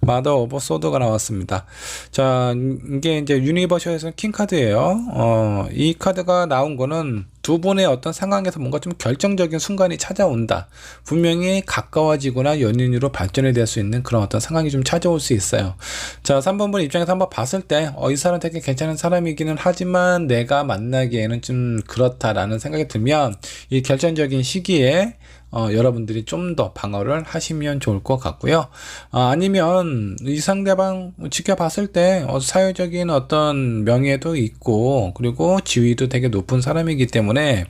마더 오브 소드가 나왔습니다. 자, 이게 이제 유니버셜에서는 킹 카드예요. 이 카드가 나온 거는 두 분의 어떤 상황에서 뭔가 좀 결정적인 순간이 찾아온다. 분명히 가까워지거나 연인으로 발전이 될 수 있는 그런 어떤 상황이 좀 찾아올 수 있어요. 자, 3번 분 입장에서 한번 봤을 때 이 사람 되게 괜찮은 사람이기는 하지만 내가 만나기에는 좀 그렇다라는 생각이 들면 이 결정적인 시기에 여러분들이 좀 더 방어를 하시면 좋을 것 같고요. 아니면 이 상대방 지켜봤을 때 사회적인 어떤 명예도 있고 그리고 지위도 되게 높은 사람이기 때문에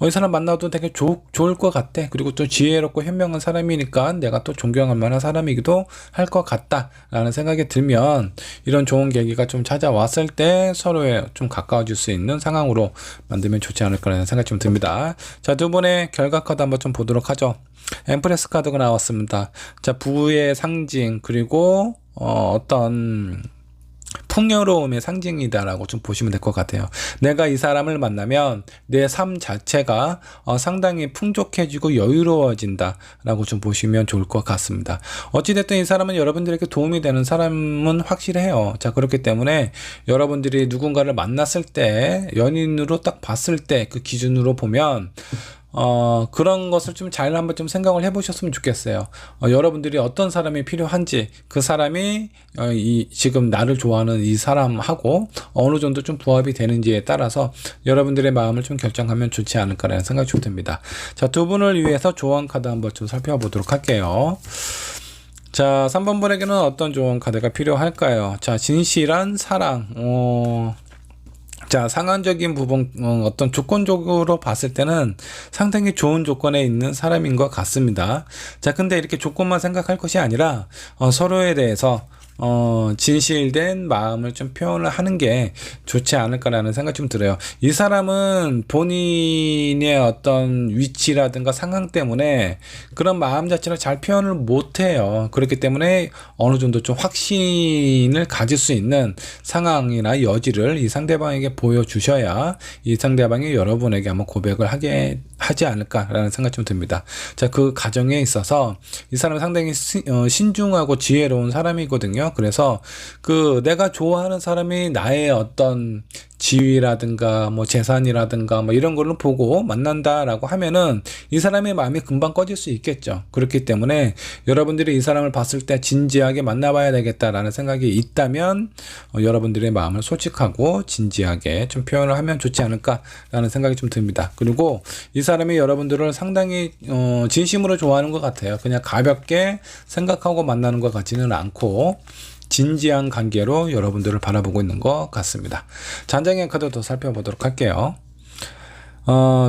이 사람 만나도 되게 좋을 것 같아. 그리고 또 지혜롭고 현명한 사람이니까 내가 또 존경할 만한 사람이기도 할 것 같다 라는 생각이 들면 이런 좋은 계기가 좀 찾아왔을 때 서로에 좀 가까워질 수 있는 상황으로 만들면 좋지 않을까라는 생각이 좀 듭니다. 자, 두 분의 결과 카드 한번 좀 보도록 하죠. 엠프레스 카드가 나왔습니다. 자, 부의 상징 그리고 어떤 풍요로움의 상징이다라고 좀 보시면 될 것 같아요. 내가 이 사람을 만나면 내 삶 자체가 상당히 풍족해지고 여유로워진다라고 좀 보시면 좋을 것 같습니다. 어찌됐든 이 사람은 여러분들에게 도움이 되는 사람은 확실해요. 자, 그렇기 때문에 여러분들이 누군가를 만났을 때 연인으로 딱 봤을 때 그 기준으로 보면 그런 것을 좀 잘 한번 좀 생각을 해보셨으면 좋겠어요. 여러분들이 어떤 사람이 필요한지, 그 사람이 지금 나를 좋아하는 이 사람하고 어느 정도 좀 부합이 되는지에 따라서 여러분들의 마음을 좀 결정하면 좋지 않을까라는 생각이 좀 듭니다. 자, 두 분을 위해서 조언 카드 한번 좀 살펴보도록 할게요. 자, 3번 분에게는 어떤 조언 카드가 필요할까요? 자, 진실한 사랑. 자, 상황적인 부분, 어떤 조건적으로 봤을 때는 상당히 좋은 조건에 있는 사람인 것 같습니다. 자, 근데 이렇게 조건만 생각할 것이 아니라, 서로에 대해서, 진실된 마음을 좀 표현을 하는 게 좋지 않을까라는 생각이 좀 들어요. 이 사람은 본인의 어떤 위치라든가 상황 때문에 그런 마음 자체를 잘 표현을 못해요. 그렇기 때문에 어느 정도 좀 확신을 가질 수 있는 상황이나 여지를 이 상대방에게 보여주셔야 이 상대방이 여러분에게 한번 고백을 하지 않을까라는 생각이 좀 듭니다. 자, 그 과정에 있어서 이 사람은 상당히 신중하고 지혜로운 사람이거든요. 그래서 내가 좋아하는 사람이 나의 어떤 지위라든가 뭐 재산이라든가 뭐 이런 걸로 보고 만난다라고 하면은 이 사람의 마음이 금방 꺼질 수 있겠죠. 그렇기 때문에 여러분들이 이 사람을 봤을 때 진지하게 만나봐야 되겠다라는 생각이 있다면 여러분들의 마음을 솔직하고 진지하게 좀 표현을 하면 좋지 않을까라는 생각이 좀 듭니다. 그리고 이 사람이 여러분들을 상당히 진심으로 좋아하는 것 같아요. 그냥 가볍게 생각하고 만나는 것 같지는 않고 진지한 관계로 여러분들을 바라보고 있는 것 같습니다. 잔장의 카드 더 살펴보도록 할게요.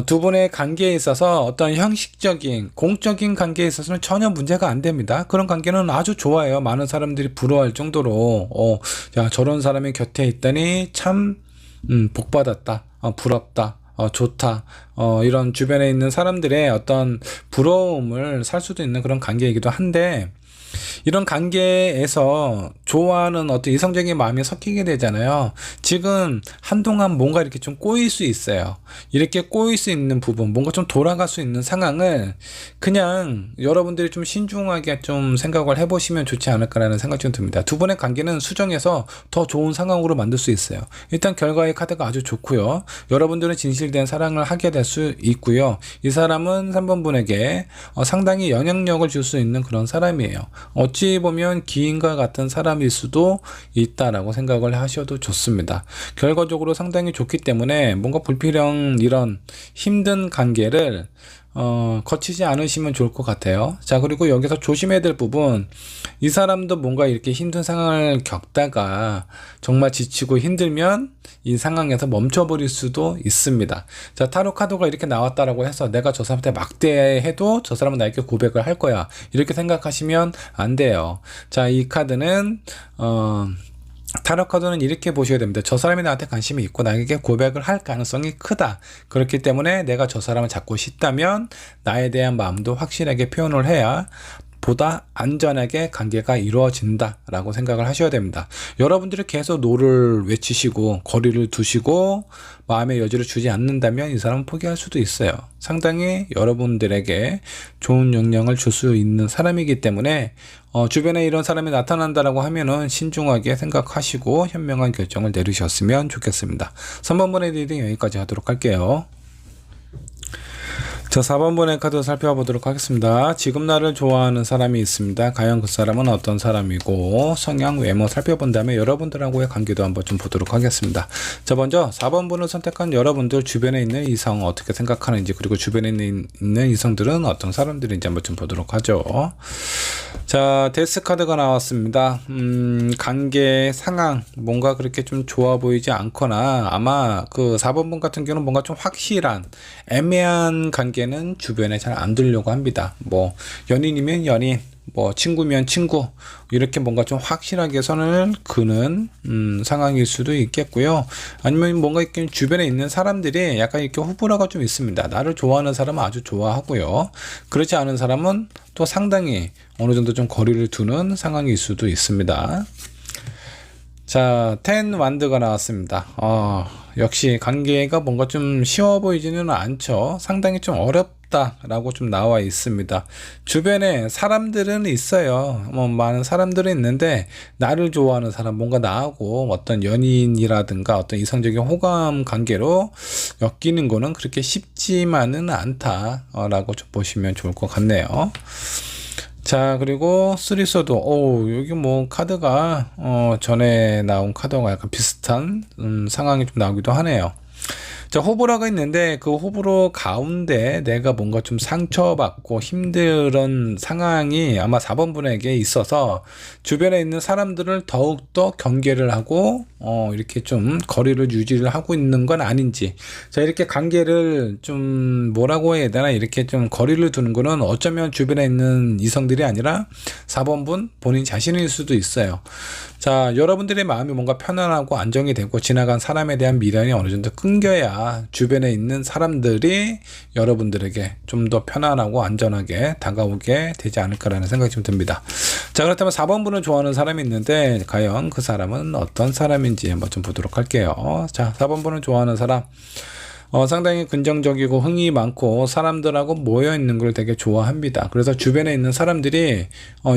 두 분의 관계에 있어서 어떤 형식적인 공적인 관계에 있어서는 전혀 문제가 안 됩니다. 그런 관계는 아주 좋아요. 많은 사람들이 부러워할 정도로 야, 저런 사람이 곁에 있다니 참 복받았다, 부럽다, 좋다, 이런 주변에 있는 사람들의 어떤 부러움을 살 수도 있는 그런 관계이기도 한데 이런 관계에서 좋아하는 어떤 이성적인 마음이 섞이게 되잖아요. 지금 한동안 뭔가 이렇게 좀 꼬일 수 있어요. 이렇게 꼬일 수 있는 부분, 뭔가 좀 돌아갈 수 있는 상황을 그냥 여러분들이 좀 신중하게 좀 생각을 해보시면 좋지 않을까라는 생각이 좀 듭니다. 두 분의 관계는 수정해서 더 좋은 상황으로 만들 수 있어요. 일단 결과의 카드가 아주 좋고요. 여러분들은 진실된 사랑을 하게 될 수 있고요. 이 사람은 3번 분에게 상당히 영향력을 줄 수 있는 그런 사람이에요. 어찌 보면 기인과 같은 사람일 수도 있다라고 생각을 하셔도 좋습니다. 결과적으로 상당히 좋기 때문에 뭔가 불필요한 이런 힘든 관계를 거치지 않으시면 좋을 것 같아요. 자, 그리고 여기서 조심해야 될 부분, 이 사람도 뭔가 이렇게 힘든 상황을 겪다가 정말 지치고 힘들면 이 상황에서 멈춰버릴 수도 있습니다. 자, 타로 카드가 이렇게 나왔다라고 해서 내가 저 사람한테 막대해도 저 사람은 나에게 고백을 할 거야, 이렇게 생각하시면 안 돼요. 자, 이 카드는 타로 카드는 이렇게 보셔야 됩니다. 저 사람이 나한테 관심이 있고 나에게 고백을 할 가능성이 크다. 그렇기 때문에 내가 저 사람을 잡고 싶다면 나에 대한 마음도 확실하게 표현을 해야 보다 안전하게 관계가 이루어진다 라고 생각을 하셔야 됩니다. 여러분들이 계속 노를 외치시고 거리를 두시고 마음의 여지를 주지 않는다면 이 사람은 포기할 수도 있어요. 상당히 여러분들에게 좋은 영향을 줄 수 있는 사람이기 때문에 주변에 이런 사람이 나타난다라고 하면은 신중하게 생각하시고 현명한 결정을 내리셨으면 좋겠습니다. 3번번의 리딩 여기까지 하도록 할게요. 자, 4번번의 카드 살펴보도록 하겠습니다. 지금 나를 좋아하는 사람이 있습니다. 과연 그 사람은 어떤 사람이고 성향, 외모 살펴본 다음에 여러분들하고의 관계도 한번 좀 보도록 하겠습니다. 자, 먼저 4번분을 선택한 여러분들 주변에 있는 이성 어떻게 생각하는지, 그리고 주변에 있는 이성들은 어떤 사람들인지 한번 좀 보도록 하죠. 자, 데스 카드가 나왔습니다. 관계 상황 뭔가 그렇게 좀 좋아 보이지 않거나, 아마 그 4번분 같은 경우는 뭔가 좀 확실한 애매한 관계는 주변에 잘 안 두려고 합니다. 뭐 연인이면 연인, 뭐 친구면 친구, 이렇게 뭔가 좀 확실하게 선을 그는 상황일 수도 있겠고요. 아니면 뭔가 이렇게 주변에 있는 사람들이 약간 이렇게 호불호가 좀 있습니다. 나를 좋아하는 사람은 아주 좋아하고요, 그렇지 않은 사람은 또 상당히 어느 정도 좀 거리를 두는 상황일 수도 있습니다. 자, 10 완드가 나왔습니다. 역시 관계가 뭔가 좀 쉬워 보이지는 않죠. 상당히 좀 어렵다라고 좀 나와 있습니다. 주변에 사람들은 있어요. 뭐 많은 사람들은 있는데 나를 좋아하는 사람, 뭔가 나하고 어떤 연인이라든가 어떤 이성적인 호감 관계로 엮이는 거는 그렇게 쉽지만은 않다라고 좀 보시면 좋을 것 같네요. 자, 그리고 쓰리소드. 여기 뭐 카드가 전에 나온 카드와 약간 비슷한 상황이 좀 나오기도 하네요. 자, 호불호가 있는데 그 호불호 가운데 내가 뭔가 좀 상처받고 힘든 상황이 아마 4번분에게 있어서 주변에 있는 사람들을 더욱더 경계를 하고 이렇게 좀 거리를 유지를 하고 있는 건 아닌지. 자, 이렇게 관계를 좀 뭐라고 해야 되나, 이렇게 좀 거리를 두는 거는 어쩌면 주변에 있는 이성들이 아니라 4번분 본인 자신일 수도 있어요. 자, 여러분들의 마음이 뭔가 편안하고 안정이 되고 지나간 사람에 대한 미련이 어느 정도 끊겨야 주변에 있는 사람들이 여러분들에게 좀 더 편안하고 안전하게 다가오게 되지 않을까라는 생각이 좀 듭니다. 자, 그렇다면 4번분을 좋아하는 사람이 있는데 과연 그 사람은 어떤 사람인지 한번 좀 보도록 할게요. 자, 4번분을 좋아하는 사람, 상당히 긍정적이고 흥이 많고 사람들하고 모여 있는 걸 되게 좋아합니다. 그래서 주변에 있는 사람들이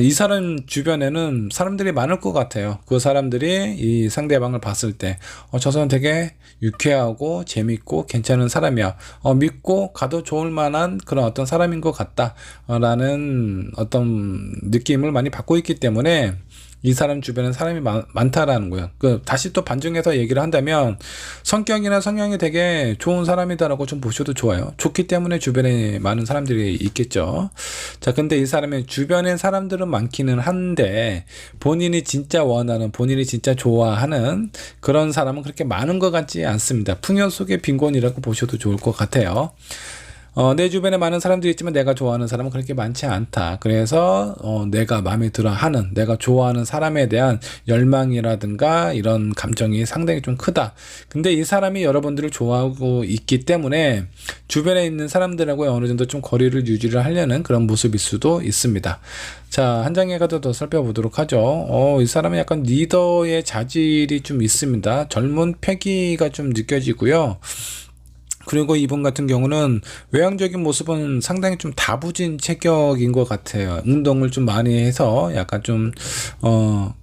이 사람 주변에는 사람들이 많을 것 같아요. 그 사람들이 이 상대방을 봤을 때 저 사람 되게 유쾌하고 재밌고 괜찮은 사람이야, 믿고 가도 좋을 만한 그런 어떤 사람인 것 같다 라는 어떤 느낌을 많이 받고 있기 때문에 이 사람 주변에 사람이 많다라는 거예요. 다시 또 반증해서 얘기를 한다면 성격이나 성향이 되게 좋은 사람이다라고 좀 보셔도 좋아요. 좋기 때문에 주변에 많은 사람들이 있겠죠. 자, 근데 이 사람의 주변에 사람들은 많기는 한데 본인이 진짜 원하는, 본인이 진짜 좋아하는 그런 사람은 그렇게 많은 것 같지 않습니다. 풍요 속의 빈곤이라고 보셔도 좋을 것 같아요. 내 주변에 많은 사람들이 있지만 내가 좋아하는 사람은 그렇게 많지 않다. 그래서 내가 마음에 들어 하는, 내가 좋아하는 사람에 대한 열망이라든가 이런 감정이 상당히 좀 크다. 근데 이 사람이 여러분들을 좋아하고 있기 때문에 주변에 있는 사람들하고 어느 정도 좀 거리를 유지를 하려는 그런 모습일 수도 있습니다. 자, 한 장의 카드 더 살펴보도록 하죠. 이 사람은 약간 리더의 자질이 좀 있습니다. 젊은 패기가 좀 느껴지고요. 그리고 이분 같은 경우는 외형적인 모습은 상당히 좀 다부진 체격인 것 같아요. 운동을 좀 많이 해서 약간 좀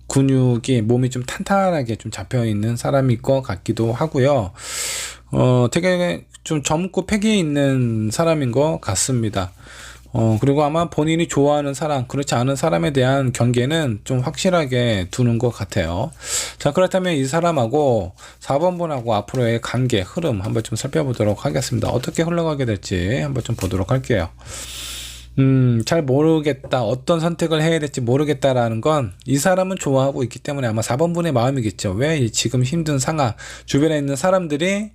근육이 몸이 좀 탄탄하게 좀 잡혀 있는 사람일 것 같기도 하고요. 되게 좀 젊고 패기 있는 사람인 것 같습니다. 그리고 아마 본인이 좋아하는 사람, 그렇지 않은 사람에 대한 경계는 좀 확실하게 두는 것 같아요. 자, 그렇다면 이 사람하고 4번 분하고 앞으로의 관계, 흐름 한번 좀 살펴보도록 하겠습니다. 어떻게 흘러가게 될지 한번 좀 보도록 할게요. 잘 모르겠다. 어떤 선택을 해야 될지 모르겠다라는 건 이 사람은 좋아하고 있기 때문에 아마 4번 분의 마음이겠죠. 왜 지금 힘든 상황, 주변에 있는 사람들이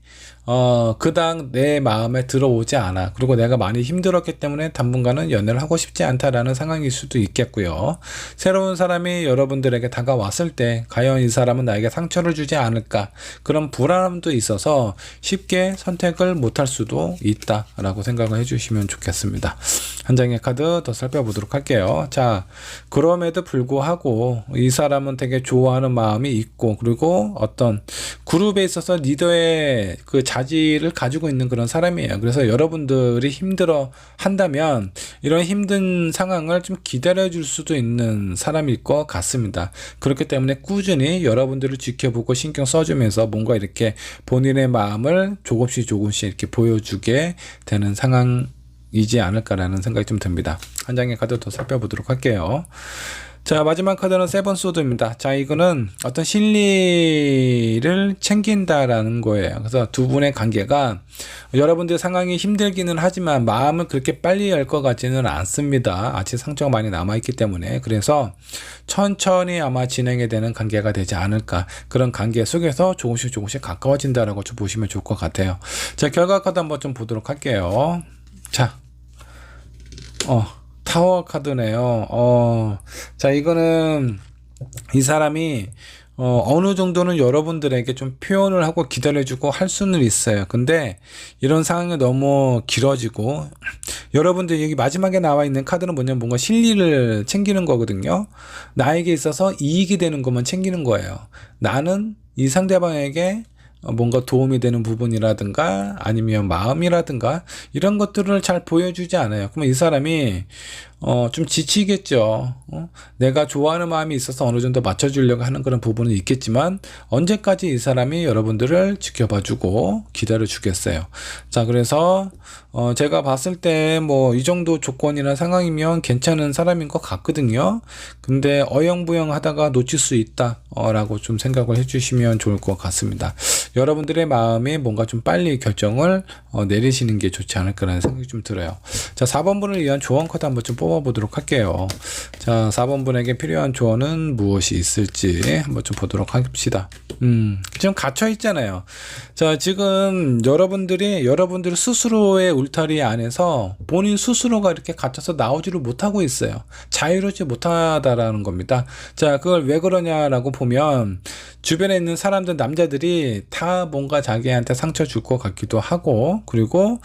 그닥 내 마음에 들어오지 않아. 그리고 내가 많이 힘들었기 때문에 당분간은 연애를 하고 싶지 않다라는 상황일 수도 있겠고요. 새로운 사람이 여러분들에게 다가왔을 때 과연 이 사람은 나에게 상처를 주지 않을까, 그런 불안함도 있어서 쉽게 선택을 못할 수도 있다라고 생각을 해주시면 좋겠습니다. 한 장의 카드 더 살펴보도록 할게요. 자, 그럼에도 불구하고 이 사람은 되게 좋아하는 마음이 있고, 그리고 어떤 그룹에 있어서 리더의 그 자질을 가지고 있는 그런 사람이에요. 그래서 여러분들이 힘들어 한다면 이런 힘든 상황을 좀 기다려 줄 수도 있는 사람일 것 같습니다. 그렇기 때문에 꾸준히 여러분들을 지켜보고 신경 써주면서 뭔가 이렇게 본인의 마음을 조금씩 이렇게 보여주게 되는 상황이지 않을까라는 생각이 좀 듭니다. 한 장의 카드 더 살펴보도록 할게요. 자, 마지막 카드는 세븐 소드입니다. 자, 이거는 어떤 실리를 챙긴다라는 거예요. 그래서 두 분의 관계가 여러분들 상황이 힘들기는 하지만 마음을 그렇게 빨리 열 것 같지는 않습니다. 아직 상처가 많이 남아있기 때문에. 그래서 천천히 아마 진행이 되는 관계가 되지 않을까. 그런 관계 속에서 조금씩 가까워진다라고 좀 보시면 좋을 것 같아요. 자, 결과 카드 한번 좀 보도록 할게요. 자, 타워 카드네요. 자, 이거는 이 사람이 어느 정도는 여러분들에게 좀 표현을 하고 기다려주고 할 수는 있어요. 근데 이런 상황이 너무 길어지고, 여러분들 여기 마지막에 나와 있는 카드는 뭐냐면 뭔가 실리를 챙기는 거거든요. 나에게 있어서 이익이 되는 것만 챙기는 거예요. 나는 이 상대방에게 뭔가 도움이 되는 부분이라든가 아니면 마음이라든가 이런 것들을 잘 보여주지 않아요. 그러면 이 사람이 좀 지치겠죠. 내가 좋아하는 마음이 있어서 어느 정도 맞춰주려고 하는 그런 부분은 있겠지만 언제까지 이 사람이 여러분들을 지켜봐주고 기다려주겠어요. 자, 그래서 제가 봤을 때 뭐 이 정도 조건이나 상황이면 괜찮은 사람인 것 같거든요. 근데 어영부영 하다가 놓칠 수 있다 라고 좀 생각을 해주시면 좋을 것 같습니다. 여러분들의 마음에 뭔가 좀 빨리 결정을 내리시는 게 좋지 않을까라는 생각이 좀 들어요. 자, 4번 분을 위한 조언 카드 한번 좀 뽑아보도록 할게요. 자, 4번 분에게 필요한 조언은 무엇이 있을지 한번 좀 보도록 합시다. 지금 갇혀 있잖아요. 자, 지금 여러분들 스스로의 울타리 안에서 본인 스스로가 이렇게 갇혀서 나오지를 못하고 있어요. 자유롭지 못하다라는 겁니다. 자, 그걸 왜 그러냐라고 보면 주변에 있는 사람들, 남자들이 다 뭔가 자기한테 상처 줄 것 같기도 하고, 그리고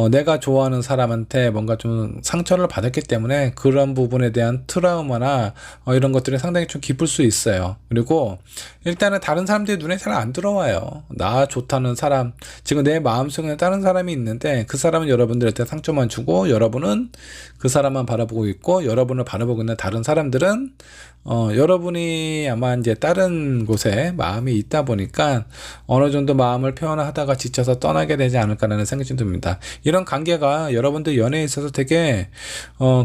내가 좋아하는 사람한테 뭔가 좀 상처를 받았기 때문에 그런 부분에 대한 트라우마나 이런 것들이 상당히 좀 깊을 수 있어요. 그리고 일단은 다른 사람들의 눈에 잘 안 들어와요. 나 좋다는 사람, 지금 내 마음속에 다른 사람이 있는데 그 사람은 여러분들한테 상처만 주고 여러분은 그 사람만 바라보고 있고, 여러분을 바라보고 있는 다른 사람들은 여러분이 아마 이제 다른 곳에 마음이 있다 보니까 어느 정도 마음을 표현하다가 지쳐서 떠나게 되지 않을까라는 생각이 좀 듭니다. 이런 관계가 여러분들 연애에 있어서 되게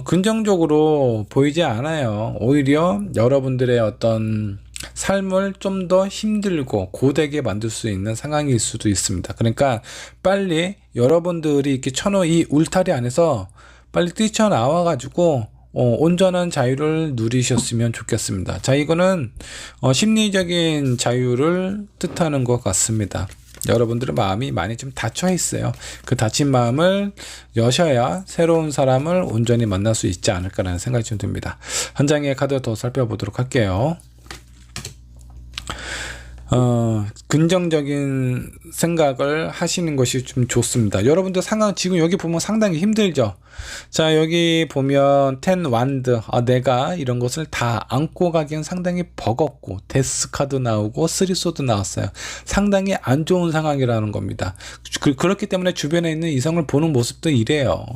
긍정적으로 보이지 않아요. 오히려 여러분들의 어떤 삶을 좀 더 힘들고 고되게 만들 수 있는 상황일 수도 있습니다. 그러니까 빨리 여러분들이 이렇게 쳐놓은 이 울타리 안에서 빨리 뛰쳐나와 가지고 온전한 자유를 누리셨으면 좋겠습니다. 자, 이거는 심리적인 자유를 뜻하는 것 같습니다. 여러분들의 마음이 많이 좀 닫혀 있어요. 그 닫힌 마음을 여셔야 새로운 사람을 온전히 만날 수 있지 않을까라는 생각이 좀 듭니다. 한 장의 카드 더 살펴보도록 할게요. 긍정적인 생각을 하시는 것이 좀 좋습니다. 여러분들 상황 지금 여기 보면 상당히 힘들죠. 자, 여기 보면 10 완드, 내가 이런 것을 다 안고 가기엔 상당히 버겁고, 데스 카드 나오고 3 소드 나왔어요. 상당히 안 좋은 상황이라는 겁니다. 그렇기 때문에 주변에 있는 이성을 보는 모습도 이래요.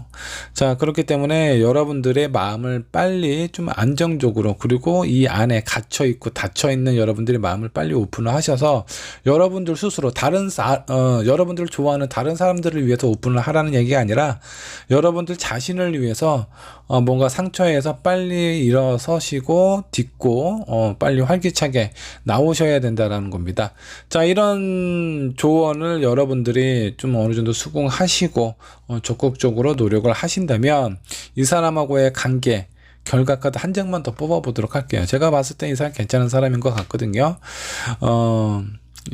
자, 그렇기 때문에 여러분들의 마음을 빨리 좀 안정적으로, 그리고 이 안에 갇혀 있고 닫혀 있는 여러분들의 마음을 빨리 오픈을 하셔서 여러분들 스스로 여러분들 좋아하는 다른 사람들을 위해서 오픈을 하라는 얘기가 아니라 여러분들 자신을 위해서 뭔가 상처에서 빨리 일어서시고 딛고 빨리 활기차게 나오셔야 된다라는 겁니다. 자, 이런 조언을 여러분들이 좀 어느 정도 수긍하시고 적극적으로 노력을 하신다면 이 사람하고의 관계 결과 카드 한 장만 더 뽑아보도록 할게요. 제가 봤을 때 이 사람 괜찮은 사람인 것 같거든요.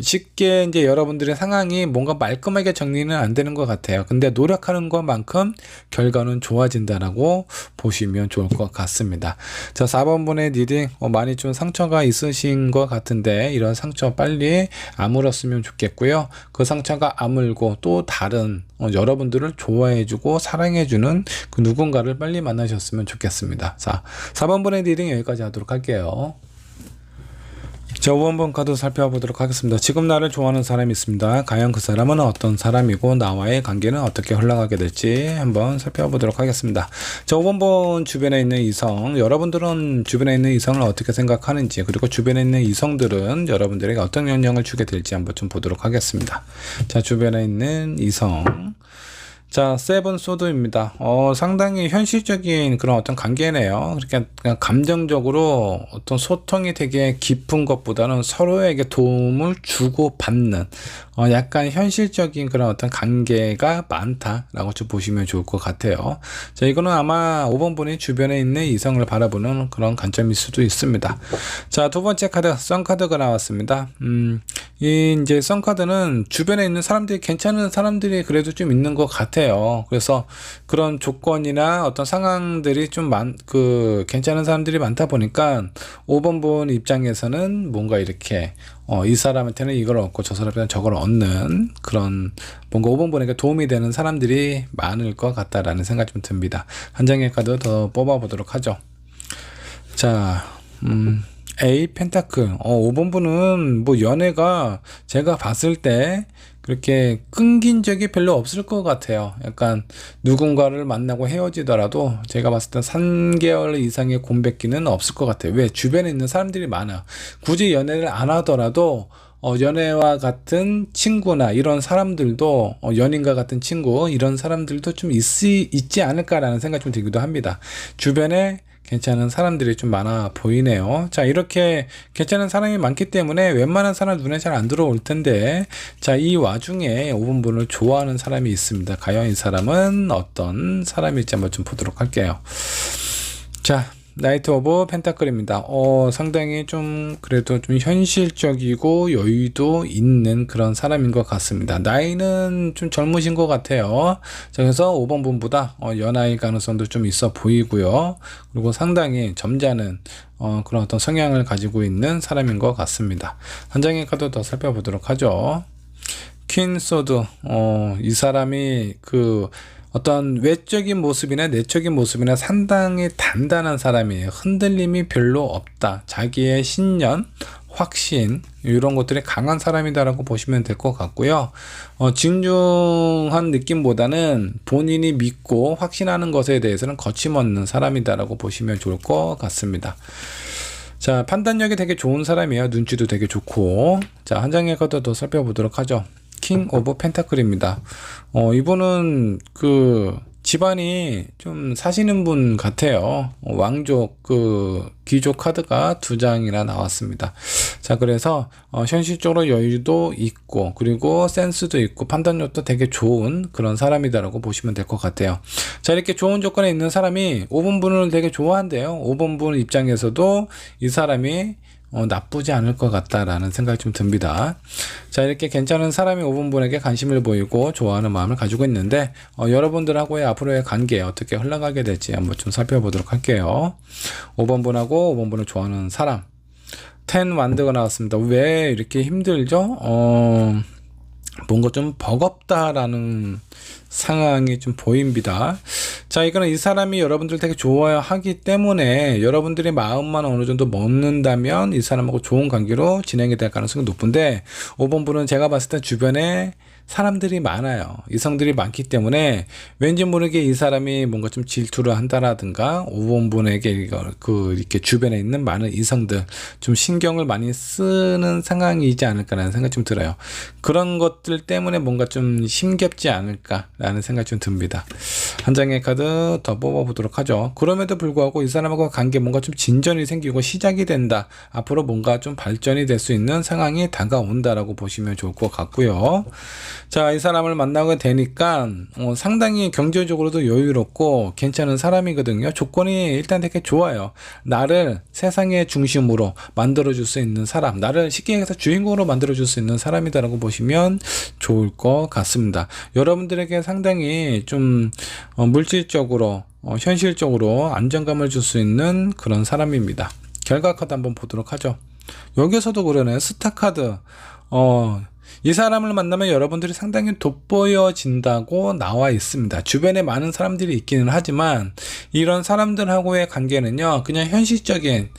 쉽게 이제 여러분들의 상황이 뭔가 말끔하게 정리는 안 되는 것 같아요. 근데 노력하는 것만큼 결과는 좋아진다라고 보시면 좋을 것 같습니다. 자, 4번분의 리딩 많이 좀 상처가 있으신 것 같은데 이런 상처 빨리 아물었으면 좋겠고요. 그 상처가 아물고 또 다른 여러분들을 좋아해주고 사랑해주는 그 누군가를 빨리 만나셨으면 좋겠습니다. 자, 4번분의 리딩 여기까지 하도록 할게요. 자, 5번번 카드 살펴보도록 하겠습니다. 지금 나를 좋아하는 사람이 있습니다. 과연 그 사람은 어떤 사람이고 나와의 관계는 어떻게 흘러가게 될지 한번 살펴보도록 하겠습니다. 자, 5번번 주변에 있는 이성, 여러분들은 주변에 있는 이성을 어떻게 생각하는지, 그리고 주변에 있는 이성들은 여러분들에게 어떤 영향을 주게 될지 한번 좀 보도록 하겠습니다. 자, 주변에 있는 이성, 자, 세븐 소드입니다. 상당히 현실적인 그런 어떤 관계네요. 그러니까 그냥 감정적으로 어떤 소통이 되게 깊은 것보다는 서로에게 도움을 주고 받는 약간 현실적인 그런 어떤 관계가 많다라고 좀 보시면 좋을 것 같아요. 자, 이거는 아마 5번 분이 주변에 있는 이성을 바라보는 그런 관점일 수도 있습니다. 자, 두 번째 카드, 썬카드가 나왔습니다. 이 이제 썬카드는 주변에 있는 사람들이 괜찮은 사람들이 그래도 좀 있는 것 같아요. 그래서 그런 조건이나 어떤 상황들이 좀 괜찮은 사람들이 많다 보니까 5번 분 입장에서는 뭔가 이렇게 이 사람한테는 이걸 얻고 저 사람한테는 저걸 얻는 그런 뭔가 5번 분에게 도움이 되는 사람들이 많을 것 같다라는 생각이 좀 듭니다. 한 장의 카드 더 뽑아보도록 하죠. 자, A 펜타클. 5번 분은 뭐 연애가 제가 봤을 때 그렇게 끊긴 적이 별로 없을 것 같아요. 약간 누군가를 만나고 헤어지더라도 제가 봤을 때 3개월 이상의 공백기는 없을 것 같아요. 왜? 주변에 있는 사람들이 많아요. 굳이 연애를 안 하더라도 연애와 같은 친구나 이런 사람들도 연인과 같은 친구 이런 사람들도 좀 있지 않을까라는 생각이 좀 들기도 합니다. 주변에 괜찮은 사람들이 좀 많아 보이네요. 자, 이렇게 괜찮은 사람이 많기 때문에 웬만한 사람 눈에 잘 안 들어올 텐데, 자, 이 와중에 5번 분을 좋아하는 사람이 있습니다. 과연 이 사람은 어떤 사람일지 한번 좀 보도록 할게요. 자, 나이트 오브 펜타클입니다. 상당히 좀 그래도 좀 현실적이고 여유도 있는 그런 사람인 것 같습니다. 나이는 좀 젊으신 것 같아요. 자, 그래서 5번 분보다 연하일 가능성도 좀 있어 보이고요. 그리고 상당히 점잖은 그런 어떤 성향을 가지고 있는 사람인 것 같습니다. 한 장의 카드 더 살펴보도록 하죠. 퀸 소드. 이 사람이 어떤 외적인 모습이나 내적인 모습이나 상당히 단단한 사람이에요. 흔들림이 별로 없다. 자기의 신념, 확신 이런 것들이 강한 사람이다라고 보시면 될 것 같고요. 진중한 느낌보다는 본인이 믿고 확신하는 것에 대해서는 거침없는 사람이다라고 보시면 좋을 것 같습니다. 자, 판단력이 되게 좋은 사람이에요. 눈치도 되게 좋고. 자, 한 장의 카드 더 살펴보도록 하죠. 킹 오브 펜타클입니다. 이분은 집안이 좀 사시는 분 같아요. 왕족 귀족 카드가 2장이나 나왔습니다. 자, 그래서 현실적으로 여유도 있고 그리고 센스도 있고 판단력도 되게 좋은 그런 사람이다라고 보시면 될 것 같아요. 자, 이렇게 좋은 조건에 있는 사람이 5번 분을 되게 좋아한대요. 5번 분 입장에서도 이 사람이 나쁘지 않을 것 같다라는 생각이 좀 듭니다. 자, 이렇게 괜찮은 사람이 5번분에게 관심을 보이고 좋아하는 마음을 가지고 있는데 여러분들하고의 앞으로의 관계 어떻게 흘러가게 될지 한번 좀 살펴보도록 할게요. 5번분하고 5번분을 좋아하는 사람, 10 완드가 나왔습니다. 왜 이렇게 힘들죠? 뭔가 좀 버겁다라는 상황이 좀 보입니다. 자, 이거는 이 사람이 여러분들 되게 좋아하기 때문에 여러분들의 마음만 어느 정도 먹는다면 이 사람하고 좋은 관계로 진행이 될 가능성이 높은데 5번 분은 제가 봤을 때 주변에 사람들이 많아요. 이성들이 많기 때문에 왠지 모르게 이 사람이 뭔가 좀 질투를 한다라든가 5번 분에게 이렇게 주변에 있는 많은 이성들 좀 신경을 많이 쓰는 상황이지 않을까라는 생각이 좀 들어요. 그런 것들 때문에 뭔가 좀 힘겹지 않을까라는 생각이 좀 듭니다. 한 장의 카드 더 뽑아보도록 하죠. 그럼에도 불구하고 이 사람하고 관계 뭔가 좀 진전이 생기고 시작이 된다. 앞으로 뭔가 좀 발전이 될 수 있는 상황이 다가온다라고 보시면 좋을 것 같고요. 자, 이 사람을 만나게 되니까 상당히 경제적으로도 여유롭고 괜찮은 사람이거든요. 조건이 일단 되게 좋아요. 나를 세상의 중심으로 만들어줄 수 있는 사람, 나를 쉽게 얘기해서 주인공으로 만들어줄 수 있는 사람이다라고 보시면 좋을 것 같습니다. 여러분들에게 상당히 좀 물질적으로 현실적으로 안정감을 줄 수 있는 그런 사람입니다. 결과 카드 한번 보도록 하죠. 여기서도 그러네. 스타 카드. 이 사람을 만나면 여러분들이 상당히 돋보여진다고 나와 있습니다. 주변에 많은 사람들이 있기는 하지만 이런 사람들하고의 관계는요, 그냥 현실적인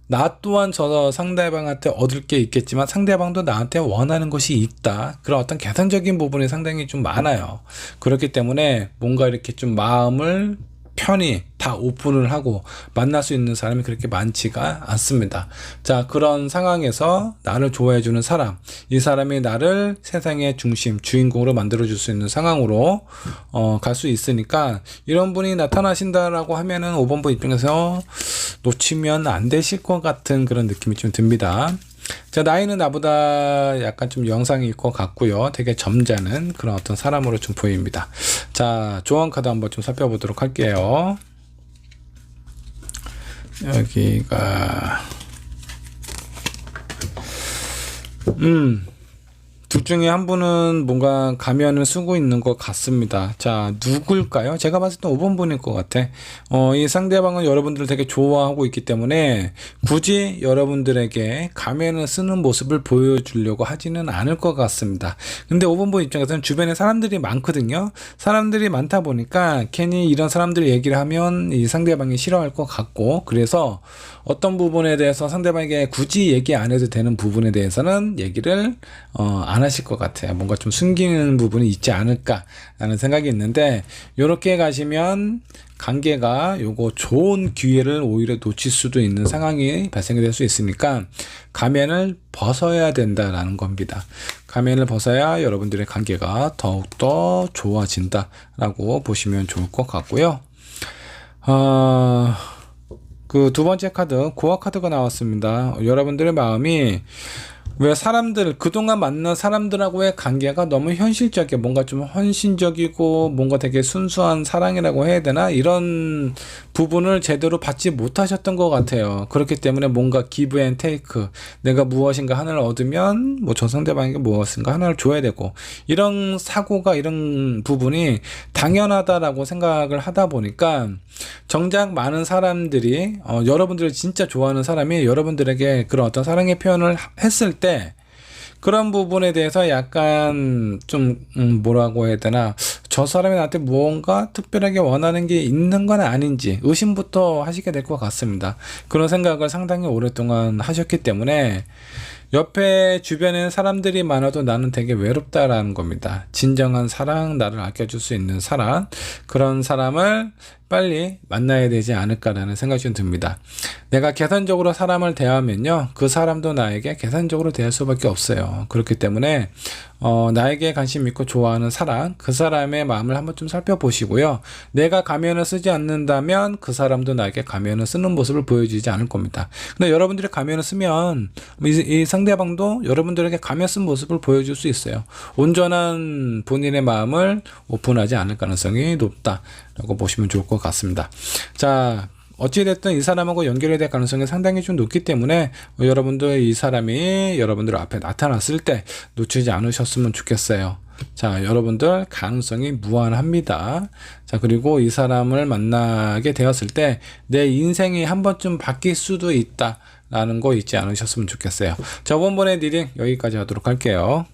나 또한 저 상대방한테 얻을 게 있겠지만 상대방도 나한테 원하는 것이 있다. 그런 어떤 개선적인 부분이 상당히 좀 많아요. 그렇기 때문에 뭔가 이렇게 좀 마음을 편히 다 오픈을 하고 만날 수 있는 사람이 그렇게 많지가 않습니다. 자, 그런 상황에서 나를 좋아해주는 사람, 이 사람이 나를 세상의 중심, 주인공으로 만들어줄 수 있는 상황으로 갈 수 있으니까 이런 분이 나타나신다라고 하면은 5번분 입장에서 놓치면 안 되실 것 같은 그런 느낌이 좀 듭니다. 자, 나이는 나보다 약간 좀 영상이 있고 같고요. 되게 점잖은 그런 어떤 사람으로 좀 보입니다. 자, 조언 카드 한번 좀 살펴보도록 할게요. 여기가 둘 중에 한 분은 뭔가 가면을 쓰고 있는 것 같습니다. 자, 누굴까요? 제가 봤을 때 5번 분일 것 같아. 이 상대방은 여러분들을 되게 좋아하고 있기 때문에 굳이 여러분들에게 가면을 쓰는 모습을 보여주려고 하지는 않을 것 같습니다. 근데 5번 분 입장에서는 주변에 사람들이 많거든요. 사람들이 많다 보니까 괜히 이런 사람들 얘기를 하면 이 상대방이 싫어할 것 같고, 그래서 어떤 부분에 대해서 상대방에게 굳이 얘기 안 해도 되는 부분에 대해서는 얘기를 안 하실 것 같아요. 뭔가 좀 숨기는 부분이 있지 않을까라는 생각이 있는데, 요렇게 가시면 관계가 요거 좋은 기회를 오히려 놓칠 수도 있는 상황이 발생이 될 수 있으니까 가면을 벗어야 된다라는 겁니다. 가면을 벗어야 여러분들의 관계가 더욱더 좋아진다라고 보시면 좋을 것 같고요. 그 두 번째 카드, 고아 카드가 나왔습니다. 여러분들의 마음이 왜 사람들, 그동안 만난 사람들하고의 관계가 너무 현실적이고 뭔가 좀 헌신적이고 뭔가 되게 순수한 사랑이라고 해야 되나? 이런 부분을 제대로 받지 못하셨던 것 같아요. 그렇기 때문에 뭔가 기브 앤 테이크, 내가 무엇인가 하나를 얻으면 뭐 저 상대방에게 무엇인가 하나를 줘야 되고, 이런 사고가, 이런 부분이 당연하다라고 생각을 하다 보니까 정작 많은 사람들이 여러분들을 진짜 좋아하는 사람이 여러분들에게 그런 어떤 사랑의 표현을 했을 때 그런 부분에 대해서 약간 좀 뭐라고 해야 되나, 저 사람이 나한테 무언가 특별하게 원하는 게 있는 건 아닌지 의심부터 하시게 될 것 같습니다. 그런 생각을 상당히 오랫동안 하셨기 때문에 옆에 주변에 사람들이 많아도 나는 되게 외롭다라는 겁니다. 진정한 사랑, 나를 아껴줄 수 있는 사람, 그런 사람을 빨리 만나야 되지 않을까라는 생각이 좀 듭니다. 내가 개선적으로 사람을 대하면요, 그 사람도 나에게 개선적으로 대할 수밖에 없어요. 그렇기 때문에 나에게 관심 있고 좋아하는 사람, 그 사람의 마음을 한번 좀 살펴보시고요. 내가 가면을 쓰지 않는다면 그 사람도 나에게 가면을 쓰는 모습을 보여주지 않을 겁니다. 근데 여러분들이 가면을 쓰면 이 상대방도 여러분들에게 가면 쓴 모습을 보여줄 수 있어요. 온전한 본인의 마음을 오픈하지 않을 가능성이 높다라고 보시면 좋을 것 같습니다. 자, 어찌됐든 이 사람하고 연결이 될 가능성이 상당히 좀 높기 때문에 여러분들 이 사람이 여러분들 앞에 나타났을 때 놓치지 않으셨으면 좋겠어요. 자, 여러분들 가능성이 무한합니다. 자, 그리고 이 사람을 만나게 되었을 때 내 인생이 한 번쯤 바뀔 수도 있다 라는 거 잊지 않으셨으면 좋겠어요. 자, 이번번의 리딩 여기까지 하도록 할게요.